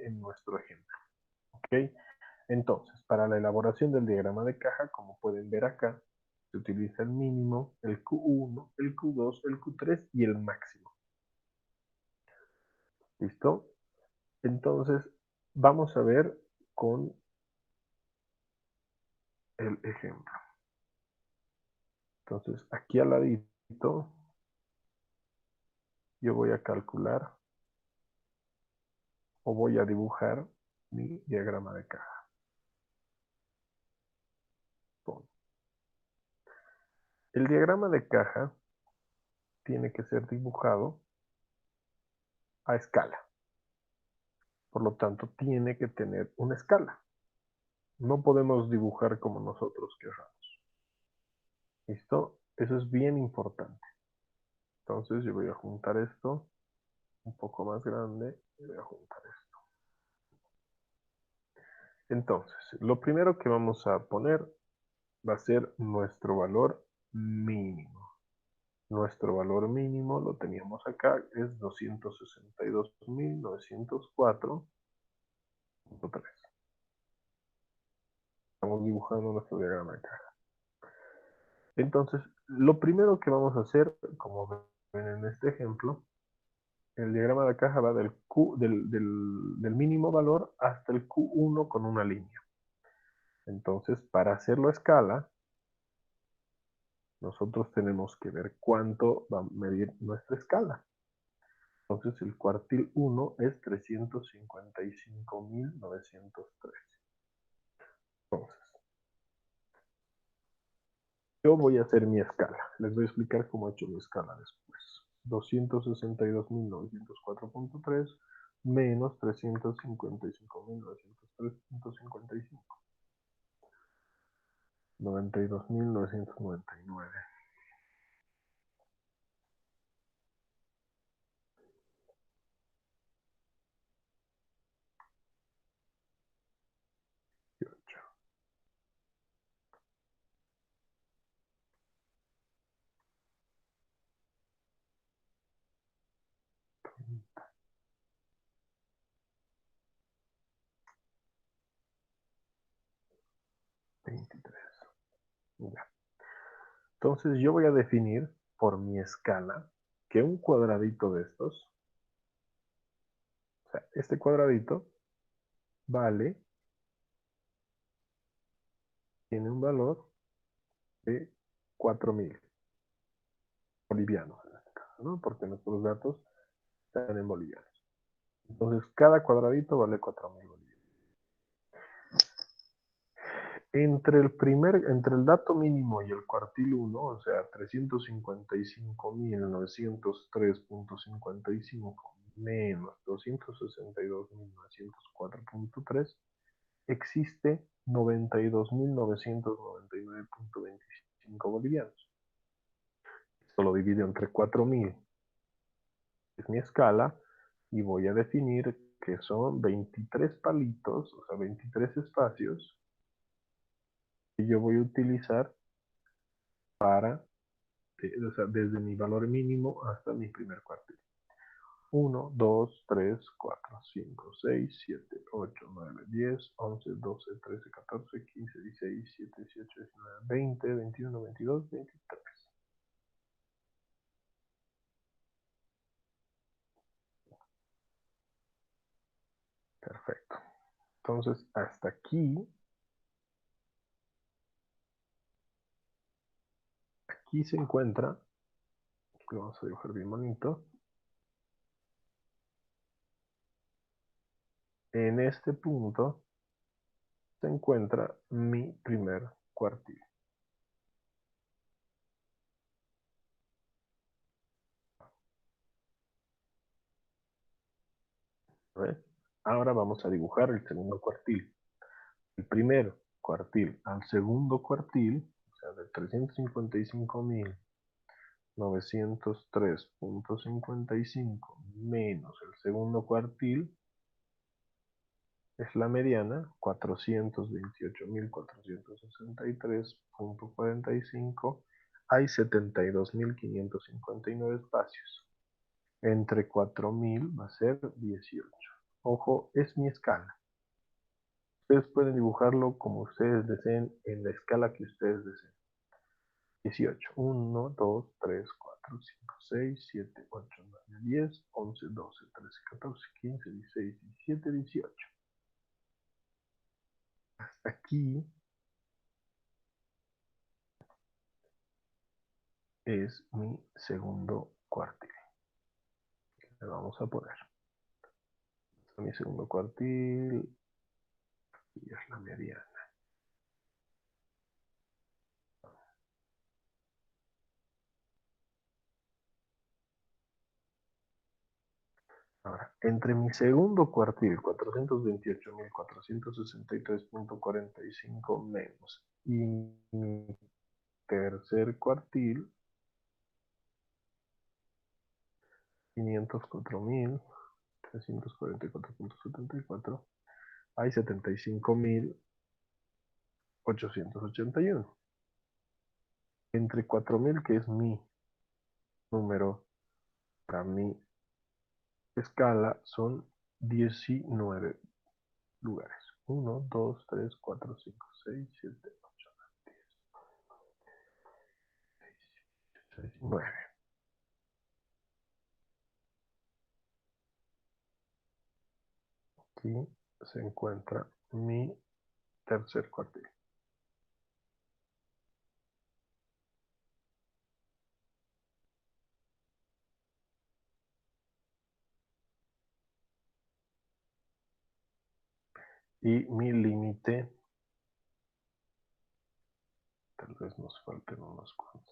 en nuestro ejemplo. ¿Ok? Entonces, para la elaboración del diagrama de caja, como pueden ver acá, se utiliza el mínimo, el Q1, el Q2, el Q3 y el máximo. ¿Listo? Entonces, vamos a ver con el ejemplo. Entonces, aquí al ladito, yo voy a calcular o voy a dibujar mi diagrama de caja. El diagrama de caja tiene que ser dibujado a escala. Por lo tanto, tiene que tener una escala. No podemos dibujar como nosotros queramos. ¿Listo? Eso es bien importante. Entonces yo voy a juntar esto un poco más grande y voy a juntar esto. Entonces, lo primero que vamos a poner va a ser nuestro valor mínimo. Nuestro valor mínimo lo teníamos acá, es 262.904.3. Estamos dibujando nuestro diagrama de caja. Entonces, lo primero que vamos a hacer, como ven en este ejemplo, el diagrama de caja va del mínimo valor hasta el Q1 con una línea. Entonces, para hacerlo a escala, nosotros tenemos que ver cuánto va a medir nuestra escala. Entonces, el cuartil 1 es 355.913. Entonces, yo voy a hacer mi escala. Les voy a explicar cómo he hecho mi escala después. 262.904.3 menos 355.903.55. 92.999. Ya. Entonces yo voy a definir por mi escala que un cuadradito de estos, o sea, este cuadradito vale, tiene un valor de 4.000 bolivianos en este caso, ¿no? Porque nuestros datos están en bolivianos. Entonces cada cuadradito vale 4.000 bolivianos. Entre el dato mínimo y el cuartil 1, o sea, 355.903.55 menos 262.904.3, existe 92.999.25 bolivianos. Esto lo divido entre 4.000, es mi escala, y voy a definir que son 23 palitos, o sea, 23 espacios, que yo voy a utilizar para o sea, desde mi valor mínimo hasta mi primer cuartil. 1, 2, 3, 4, 5, 6, 7, 8, 9, 10, 11, 12, 13, 14, 15, 16, 17, 18, 19, 20, 21, 22, 23. Perfecto. Entonces, hasta aquí se encuentra, lo vamos a dibujar bien bonito, en este punto se encuentra mi primer cuartil. ¿Ves? Ahora vamos a dibujar el segundo cuartil. El primer cuartil al segundo cuartil, o sea, de 355.903.55 menos el segundo cuartil, es la mediana, 428.463.45. Hay 72.559 espacios. Entre 4.000 va a ser 18. Ojo, es mi escala. Ustedes pueden dibujarlo como ustedes deseen, en la escala que ustedes deseen. 18. 1, 2, 3, 4, 5, 6, 7, 8, 9, 10, 11, 12, 13, 14, 15, 16, 17, 18. Aquí es mi segundo cuartil. Le vamos a poner mi segundo cuartil y es la mediana. Ahora, entre mi segundo cuartil, 428.463.45 menos, y mi tercer cuartil, 504.344.74, hay 75.881. Entre 4.000, que es mi número para mi escala, son 19 lugares. 1, 2, 3, 4, 5, 6, 7, 8, 10, 9. Aquí se encuentra mi tercer cuartil. Y mi límite, tal vez nos falten unos cuantos.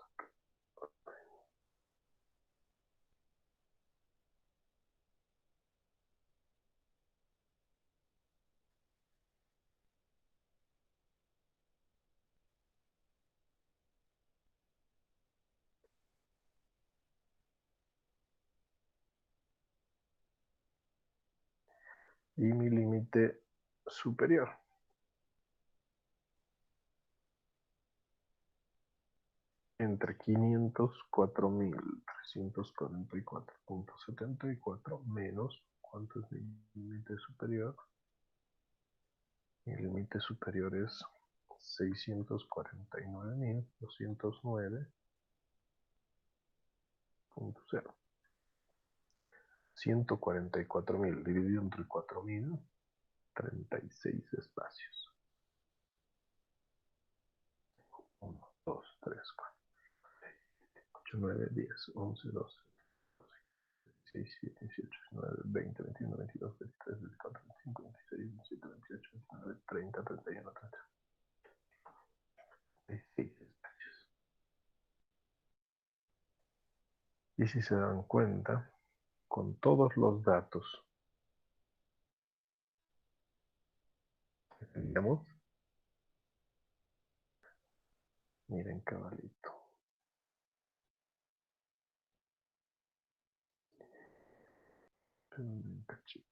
y mi límite superior. Entre 504.344.74 menos, ¿cuánto es mi límite superior? Mi límite superior es 649.209.0. 144.000 dividido entre 4.000, 36 espacios. 1, 2, 3, 4, 8, 9, 10, 11, 12, 6, 7, 18, 19, 20, 21, 22, 23, 24, 25, 26, 27, 28, 29, 30, 31, 36 espacios. Y si se dan cuenta, con todos los datos que teníamos, miren cabalito. Un cachito,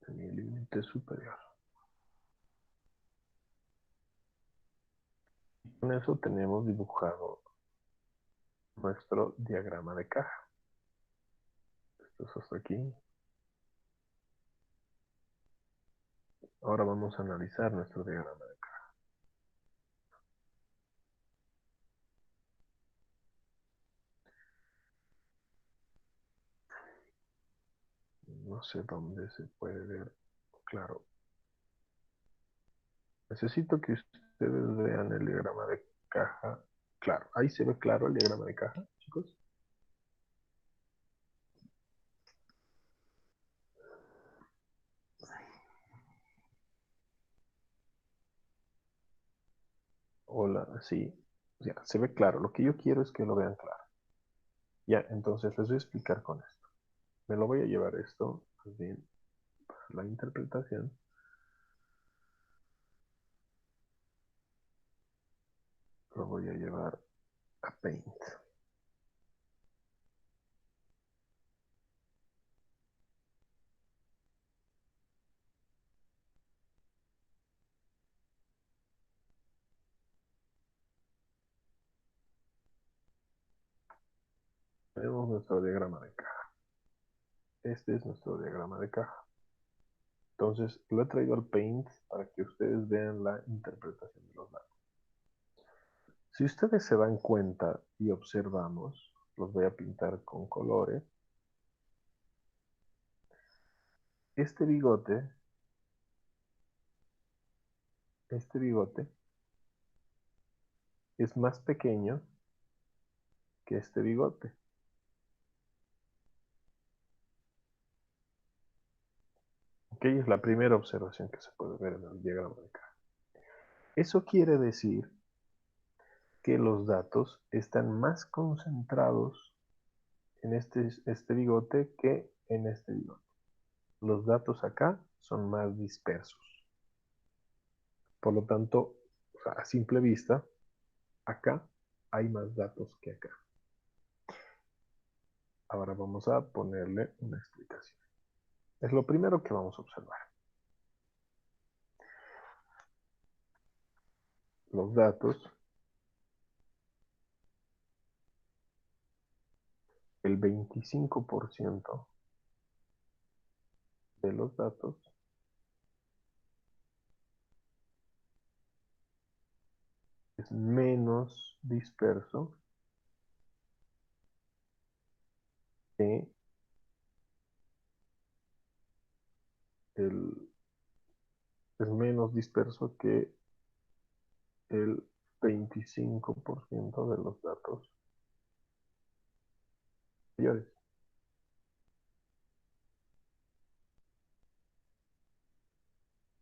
mi límite superior. Con eso tenemos dibujado nuestro diagrama de caja. Esto es hasta aquí. Ahora vamos a analizar nuestro diagrama de caja. No sé dónde se puede ver claro. Necesito que ustedes vean el diagrama de caja. Claro, ahí se ve claro el diagrama de caja, chicos. Hola, sí. O sea, se ve claro. Lo que yo quiero es que lo vean claro. Ya, entonces les voy a explicar con esto. Me lo voy a llevar esto, más bien, para la interpretación. Lo voy a llevar a Paint. Tenemos nuestro diagrama de caja. Este es nuestro diagrama de caja. Entonces, lo he traído al Paint para que ustedes vean la interpretación de los datos. Si ustedes se dan cuenta y observamos, los voy a pintar con colores. Este bigote es más pequeño que este bigote. Ok, es la primera observación que se puede ver en el diagrama de caja. Eso quiere decir que los datos están más concentrados en este bigote que en este bigote. Los datos acá son más dispersos. Por lo tanto, a simple vista, acá hay más datos que acá. Ahora vamos a ponerle una explicación. Es lo primero que vamos a observar. Los datos, el 25% de los datos es menos disperso que el, es menos disperso que el 25% de los datos mayores.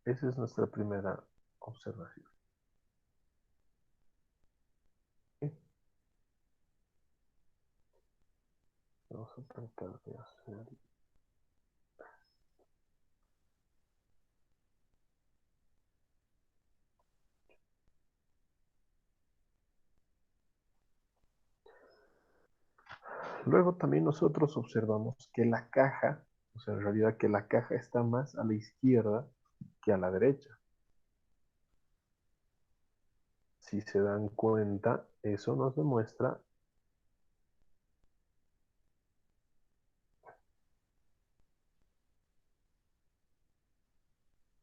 Esa es nuestra primera observación. ¿Sí? Vamos a tratar de hacer. Luego también nosotros observamos que la caja, o sea, en realidad que la caja está más a la izquierda que a la derecha. Si se dan cuenta, eso nos demuestra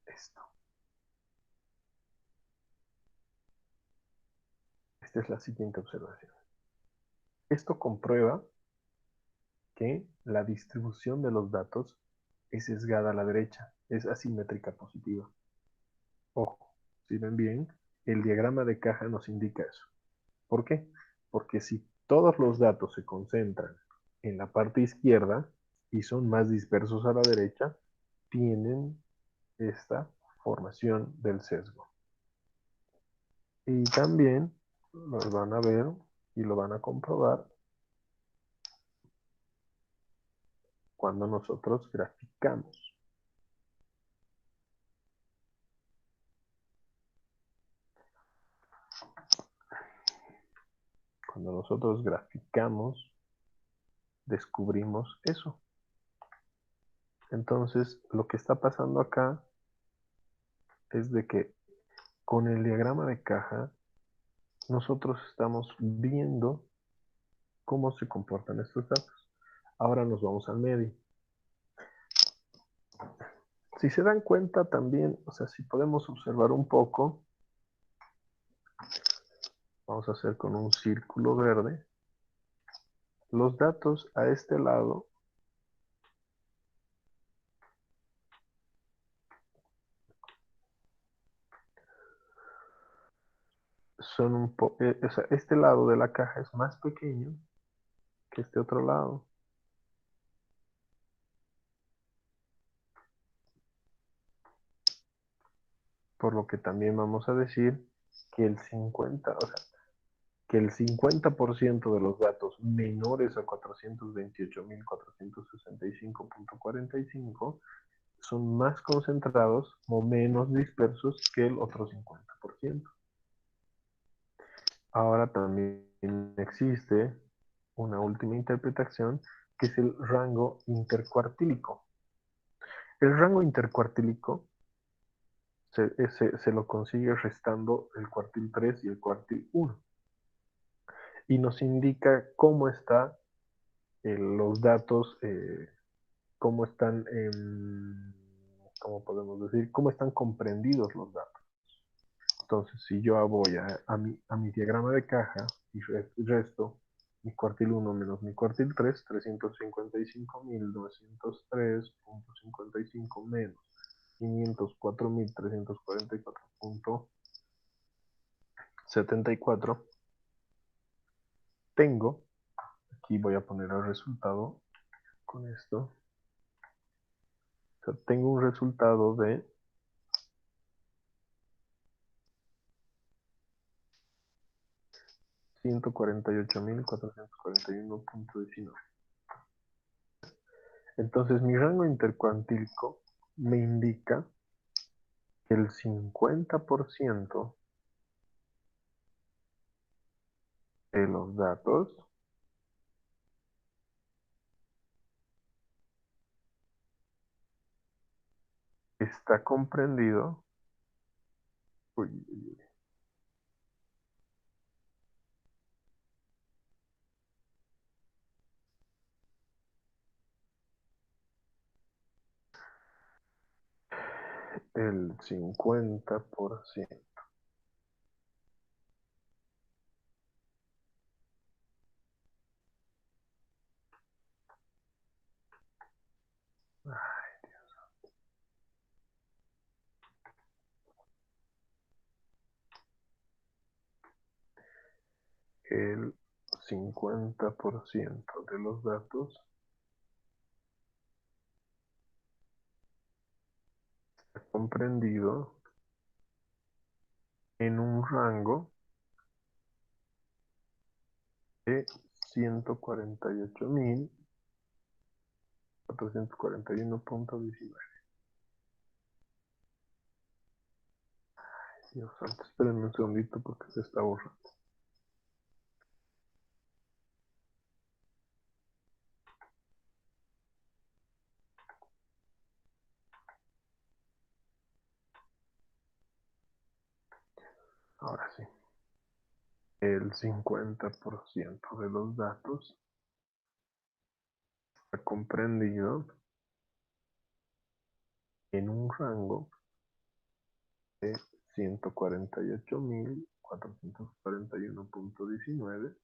esto. Esta es la siguiente observación. Esto comprueba que la distribución de los datos es sesgada a la derecha, es asimétrica positiva. Ojo, si ven bien, el diagrama de caja nos indica eso. ¿Por qué? Porque si todos los datos se concentran en la parte izquierda y son más dispersos a la derecha, tienen esta formación del sesgo. Y también lo van a ver y lo van a comprobar cuando nosotros graficamos. Cuando nosotros graficamos, descubrimos eso. Entonces, lo que está pasando acá es de que con el diagrama de caja, nosotros estamos viendo cómo se comportan estos datos. Ahora nos vamos al medio. Si se dan cuenta también, o sea, si podemos observar un poco, vamos a hacer con un círculo verde, los datos a este lado son un poco, o sea, este lado de la caja es más pequeño que este otro lado. Por lo que también vamos a decir que el 50, o sea, que el 50% de los datos menores a 428.465.45 son más concentrados o menos dispersos que el otro 50%. Ahora también existe una última interpretación que es el rango intercuartílico. El rango intercuartílico se lo consigue restando el cuartil 3 y el cuartil 1 y nos indica cómo están los datos, cómo están, ¿cómo podemos decir? Cómo están comprendidos los datos. Entonces, si yo voy a mi diagrama de caja y resto mi cuartil 1 menos mi cuartil 3, 355.903.55 menos 504.344.74, tengo, aquí voy a poner el resultado con esto, o sea, tengo un resultado de 148.441.19. Entonces mi rango intercuantílico me indica que el 50% de los datos está comprendido. Uy, uy, el 50%. El 50% de los datos comprendido en un rango de 148.441.19. Dios santo, espérenme un segundito porque se está borrando. Ahora sí. El 50% de los datos está comprendido en un rango de 148.441.19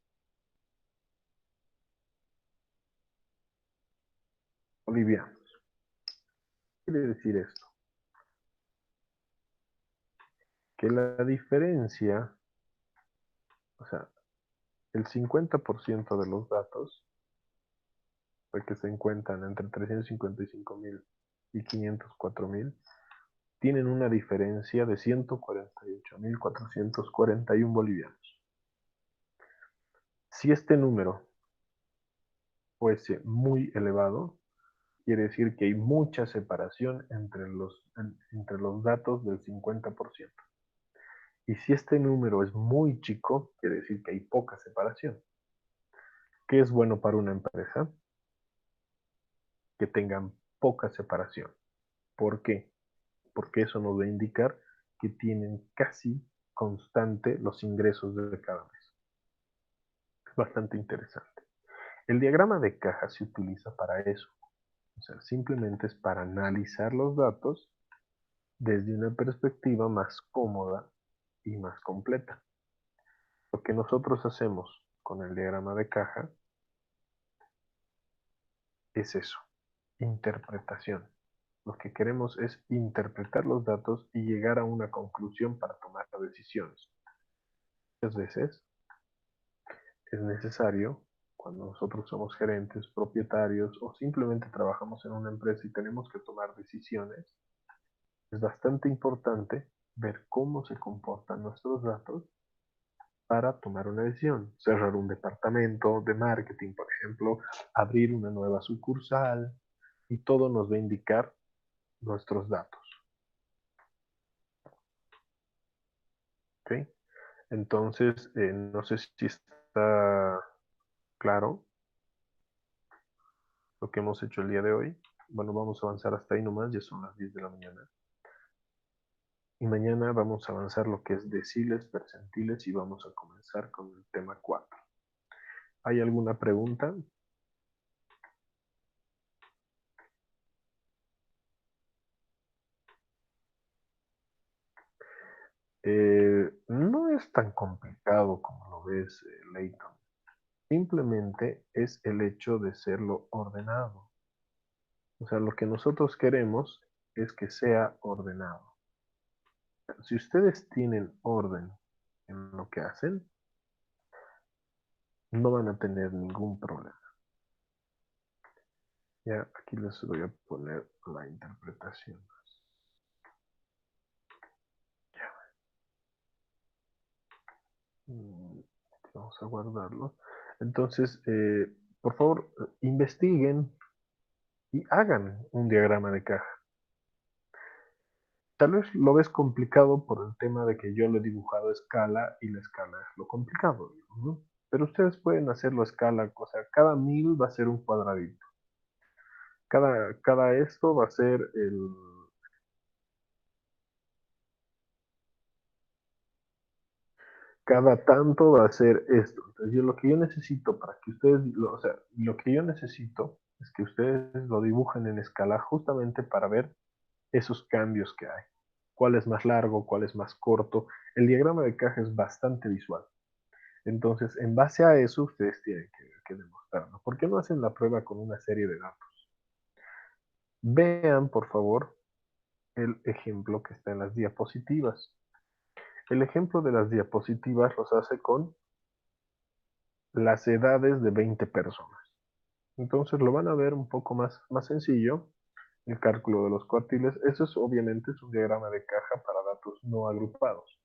bolivianos. ¿Qué quiere decir esto? Que la diferencia, o sea, el 50% de los datos que se encuentran entre 355.000 y 504.000 tienen una diferencia de 148.441 bolivianos. Si este número fuese muy elevado, quiere decir que hay mucha separación entre los datos del 50%. Y si este número es muy chico, quiere decir que hay poca separación. ¿Qué es bueno para una empresa? Que tengan poca separación. ¿Por qué? Porque eso nos va a indicar que tienen casi constante los ingresos de cada mes. Es bastante interesante. El diagrama de caja se utiliza para eso. O sea, simplemente es para analizar los datos desde una perspectiva más cómoda y más completa. Lo que nosotros hacemos con el diagrama de caja es eso, interpretación. Lo que queremos es interpretar los datos y llegar a una conclusión para tomar decisiones. Muchas veces es necesario, cuando nosotros somos gerentes, propietarios o simplemente trabajamos en una empresa y tenemos que tomar decisiones, es bastante importante ver cómo se comportan nuestros datos para tomar una decisión. Cerrar un departamento de marketing, por ejemplo, abrir una nueva sucursal, y todo nos va a indicar nuestros datos. ¿Ok? Entonces, no sé si está claro lo que hemos hecho el día de hoy. Bueno, vamos a avanzar hasta ahí nomás, ya son las 10 de la mañana. Y mañana vamos a avanzar lo que es deciles, percentiles y vamos a comenzar con el tema 4. ¿Hay alguna pregunta? No es tan complicado como lo ves, Leighton. Simplemente es el hecho de serlo ordenado. O sea, lo que nosotros queremos es que sea ordenado. Si ustedes tienen orden en lo que hacen, no van a tener ningún problema. Ya, aquí les voy a poner la interpretación. Ya. Vamos a guardarlo. Entonces, por favor, investiguen y hagan un diagrama de caja. Tal vez lo ves complicado por el tema de que yo lo he dibujado a escala y la escala es lo complicado, ¿no? Pero ustedes pueden hacerlo a escala, o sea, cada 1000 va a ser un cuadradito. Cada esto va a ser cada tanto va a ser esto. Entonces, lo que yo necesito para que ustedes, o sea, lo que yo necesito es que ustedes lo dibujen en escala justamente para ver esos cambios que hay. Cuál es más largo, cuál es más corto. El diagrama de caja es bastante visual. Entonces, en base a eso, ustedes tienen que demostrarlo. ¿Por qué no hacen la prueba con una serie de datos? Vean, por favor, el ejemplo que está en las diapositivas. El ejemplo de las diapositivas los hace con las edades de 20 personas. Entonces lo van a ver un poco más sencillo el cálculo de los cuartiles. Eso es obviamente es un diagrama de caja para datos no agrupados.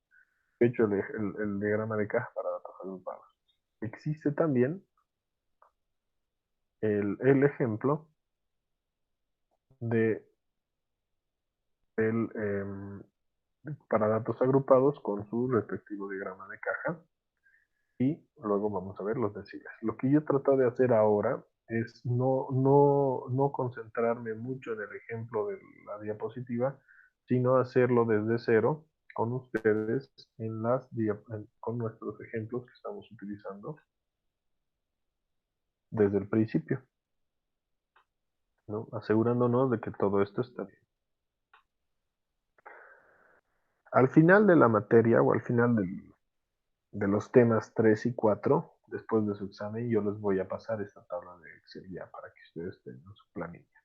De hecho, el diagrama de caja para datos agrupados. Existe también el ejemplo de el, para datos agrupados con su respectivo diagrama de caja y luego vamos a ver los deciles. Lo que yo trato de hacer ahora es no concentrarme mucho en el ejemplo de la diapositiva, sino hacerlo desde cero con ustedes con nuestros ejemplos que estamos utilizando desde el principio, ¿no? Asegurándonos de que todo esto está bien. Al final de la materia o al final de los temas 3 y 4, después de su examen, yo les voy a pasar esta tabla de Excel ya para que ustedes tengan su planilla.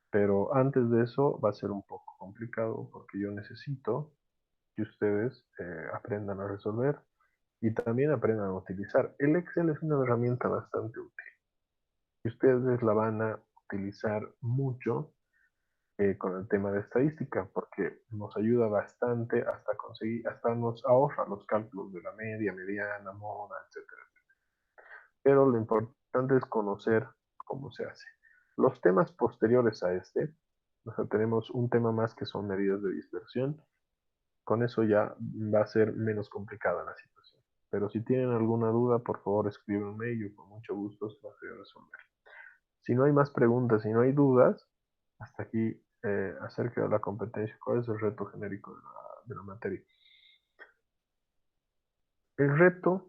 Pero antes de eso va a ser un poco complicado porque yo necesito que ustedes aprendan a resolver y también aprendan a utilizar. El Excel es una herramienta bastante útil y ustedes la van a utilizar mucho con el tema de estadística, porque nos ayuda bastante hasta conseguir, hasta nos ahorra los cálculos de la media, mediana, moda, etcétera. Pero lo importante es conocer cómo se hace. Los temas posteriores a este, o sea, tenemos un tema más que son medidas de dispersión. Con eso ya va a ser menos complicada la situación. Pero si tienen alguna duda, por favor escríbanme y yo con mucho gusto se las voy a resolver. Si no hay más preguntas, si no hay dudas, hasta aquí acerca de la competencia, ¿cuál es el reto genérico de la materia? El reto,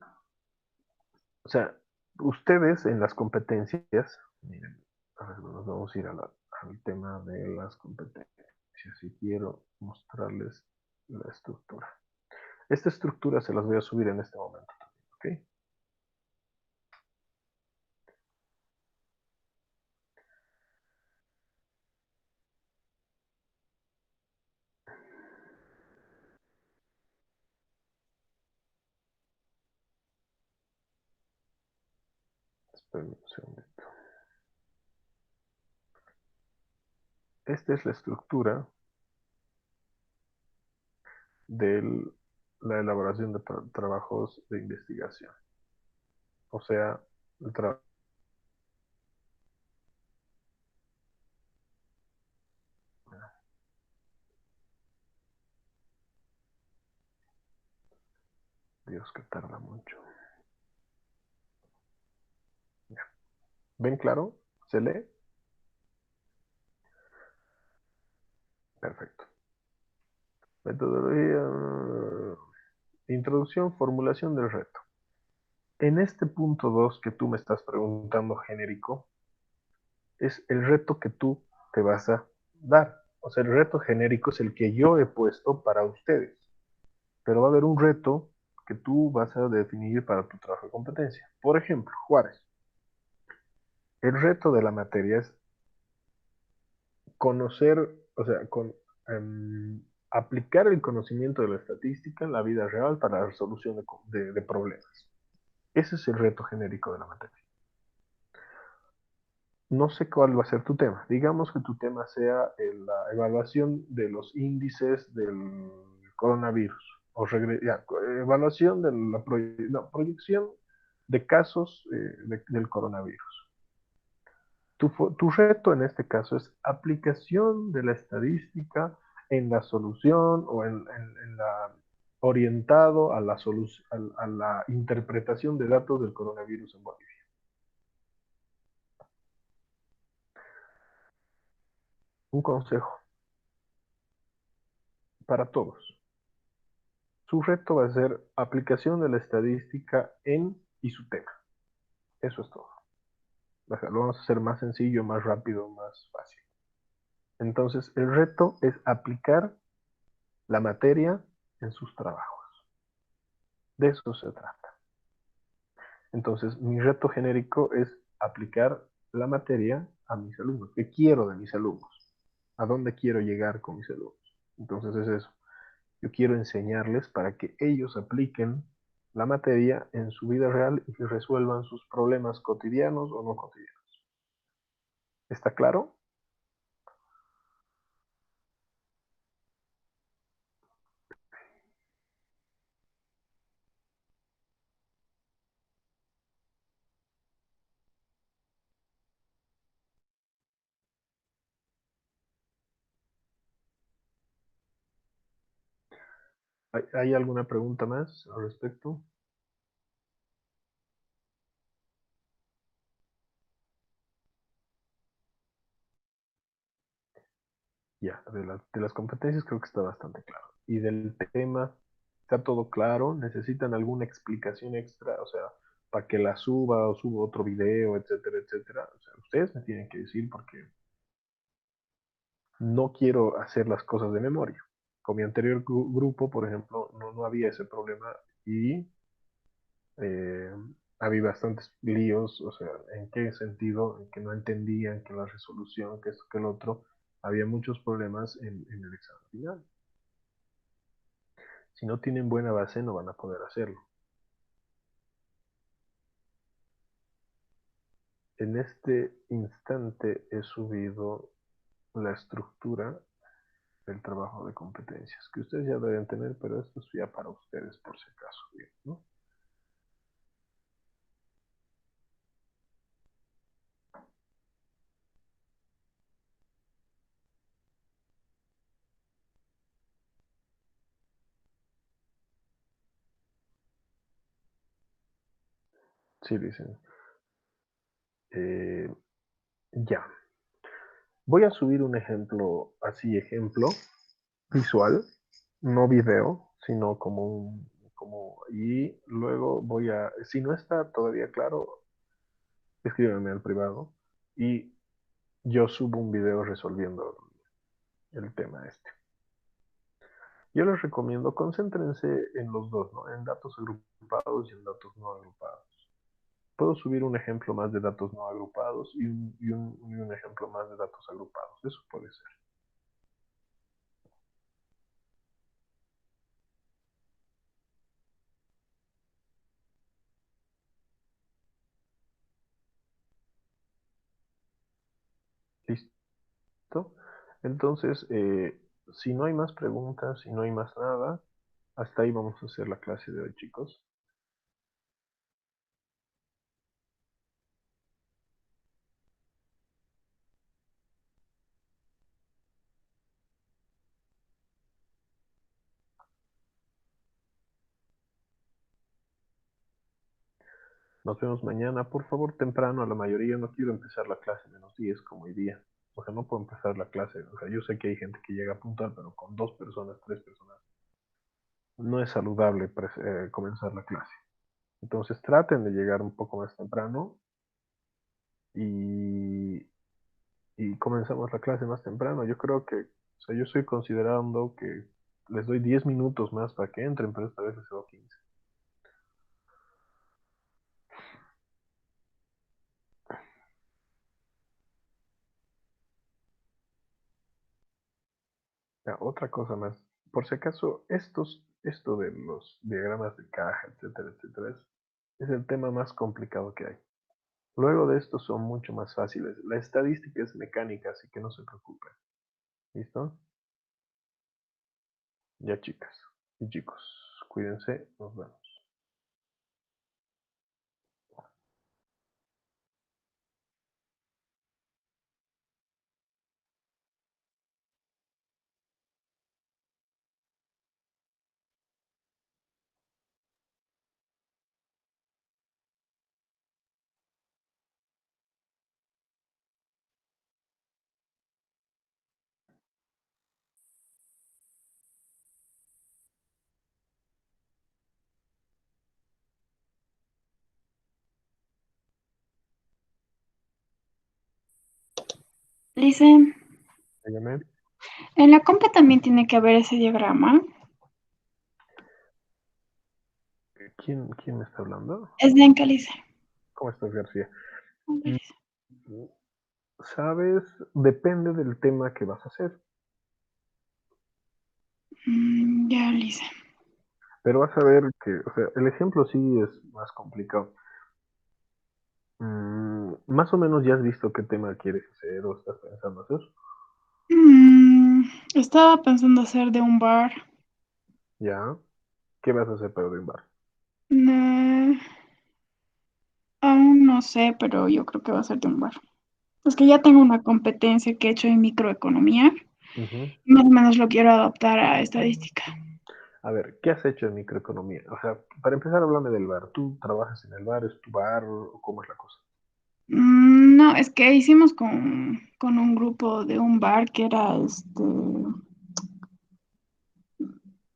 o sea, ustedes en las competencias, miren, a ver, nos vamos a ir al tema de las competencias y quiero mostrarles la estructura. Esta estructura se las voy a subir en este momento también, ¿ok? Esperen un segundito. Esta es la estructura de la elaboración de trabajos de investigación. O sea, el trabajo. Dios, que tarda mucho. Ya. ¿Ven claro? ¿Se lee? Perfecto. Metodología. Introducción, formulación del reto. En este punto 2 que tú me estás preguntando genérico, es el reto que tú te vas a dar. O sea, el reto genérico es el que yo he puesto para ustedes. Pero va a haber un reto que tú vas a definir para tu trabajo de competencia. Por ejemplo, Juárez. El reto de la materia es conocer, o sea, aplicar el conocimiento de la estadística en la vida real para la resolución de problemas. Ese es el reto genérico de la materia. No sé cuál va a ser tu tema. Digamos que tu tema sea la evaluación de los índices del coronavirus. O ya, evaluación de la proyección de casos del coronavirus. Tu reto en este caso es aplicación de la estadística en la solución o en la orientado a a la interpretación de datos del coronavirus en Bolivia. Un consejo para todos. Su reto va a ser aplicación de la estadística en y su tema. Eso es todo. O sea, lo vamos a hacer más sencillo, más rápido, más fácil. Entonces, el reto es aplicar la materia en sus trabajos. De eso se trata. Entonces, mi reto genérico es aplicar la materia a mis alumnos. ¿Qué quiero de mis alumnos? ¿A dónde quiero llegar con mis alumnos? Entonces es eso. Yo quiero enseñarles para que ellos apliquen la materia en su vida real y que resuelvan sus problemas cotidianos o no cotidianos. ¿Está claro? ¿Hay alguna pregunta más al respecto? Ya, de las competencias creo que está bastante claro. Y del tema, ¿está todo claro? ¿Necesitan alguna explicación extra? O sea, para que la suba o suba otro video, etcétera, etcétera. O sea, ustedes me tienen que decir porque no quiero hacer las cosas de memoria. Con mi anterior grupo, por ejemplo, no había ese problema y eh, había bastantes líos, o sea, ¿en qué sentido? En que no entendían que la resolución, que esto, que el otro, había muchos problemas en el examen final. Si no tienen buena base, no van a poder hacerlo. En este instante he subido la estructura del trabajo de competencias, que ustedes ya deben tener, pero esto es ya para ustedes por si acaso, ¿no? Sí, dicen. Eh, ya. Voy a subir un ejemplo, así ejemplo, visual, no video, sino y luego voy a, si no está todavía claro, escríbeme al privado y yo subo un video resolviendo el tema este. Yo les recomiendo, concéntrense en los dos, ¿no? En datos agrupados y en datos no agrupados. Puedo subir un ejemplo más de datos no agrupados y un ejemplo más de datos agrupados. Eso puede ser. ¿Listo? Entonces, si no hay más preguntas, si no hay más nada, hasta ahí vamos a hacer la clase de hoy, chicos. Nos vemos mañana, por favor, temprano a la mayoría. No quiero empezar la clase menos 10 como hoy día. O sea, no puedo empezar la clase. O sea, yo sé que hay gente que llega a puntual, pero con 2 personas, 3 personas, no es saludable comenzar la clase. Entonces traten de llegar un poco más temprano y, y comenzamos la clase más temprano. Yo creo que, o sea, yo estoy considerando que les doy 10 minutos más para que entren, pero esta vez les doy 15. Ya, otra cosa más. Por si acaso, esto de los diagramas de caja, etcétera, etcétera, es el tema más complicado que hay. Luego de esto son mucho más fáciles. La estadística es mecánica, así que no se preocupen. ¿Listo? Ya, chicas y chicos, cuídense, nos vemos. Dice, Dígame, en la compa también tiene que haber ese diagrama. ¿quién me está hablando? Es Bianca, Lice. ¿Cómo estás, García? Hola, Mm, Lice. ¿Sabes? Depende del tema que vas a hacer, Ya, Lice. pero vas a ver que, o sea, el ejemplo sí es más complicado. Más o menos ya has visto qué tema quieres hacer o estás pensando hacer. Estaba pensando hacer de un bar. Ya. ¿Qué vas a hacer para rimbar? Nah, aún no sé, pero yo creo que va a ser de un bar. Es que ya tengo una competencia que he hecho en microeconomía. Ujú. Más o menos lo quiero adaptar a estadística. A ver, ¿qué has hecho en microeconomía? O sea, para empezar, háblame del bar. ¿Tú trabajas en el bar? ¿Es tu bar? ¿O cómo es la cosa? No, es que hicimos con un grupo de un bar que era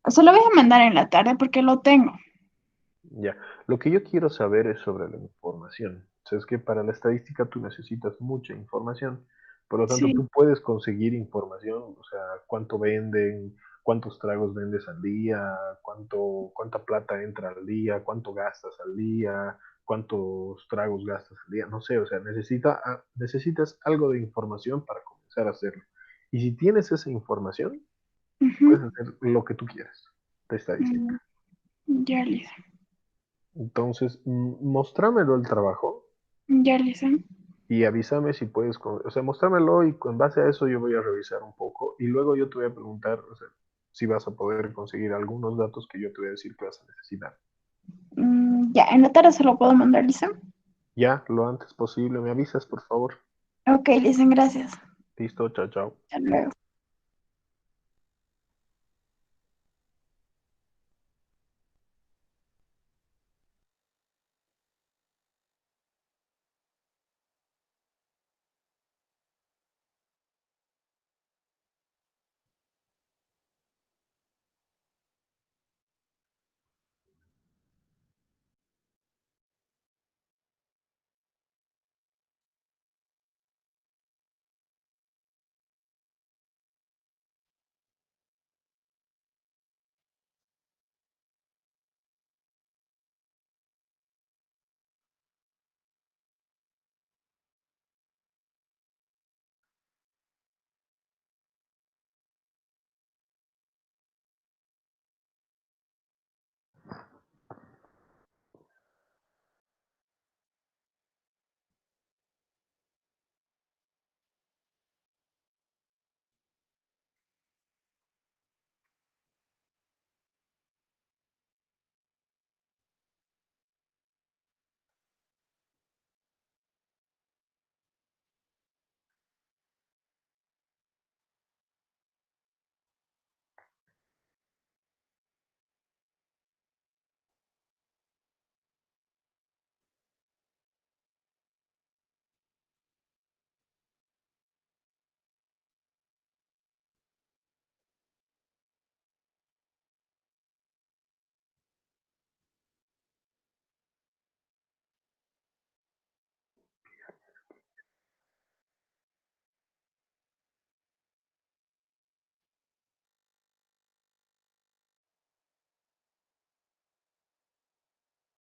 se lo voy a mandar en la tarde porque lo tengo. Ya, lo que yo quiero saber es sobre la información. O sea, es que para la estadística tú necesitas mucha información. Por lo tanto, Sí. tú puedes conseguir información, o sea, cuánto venden, cuántos tragos vendes al día, cuánta plata entra al día, cuánto gastas al día, cuántos tragos gastas al día. No sé, o sea, necesitas algo de información para comenzar a hacerlo. Y si tienes esa información, puedes Ujú. hacer lo que tú quieras de estadística. Mm, ya, Lisa. Entonces, mostrámelo el trabajo Ya, Lisa. y avísame si puedes, o sea, mostrámelo y con base a eso yo voy a revisar un poco y luego yo te voy a preguntar, o sea, si vas a poder conseguir algunos datos que yo te voy a decir que vas a necesitar. Ya, en la tarde se lo puedo mandar, Lisa. Ya, lo antes posible, me avisas, por favor. Ok, Lisa, gracias. Listo, chao, chao. Hasta luego.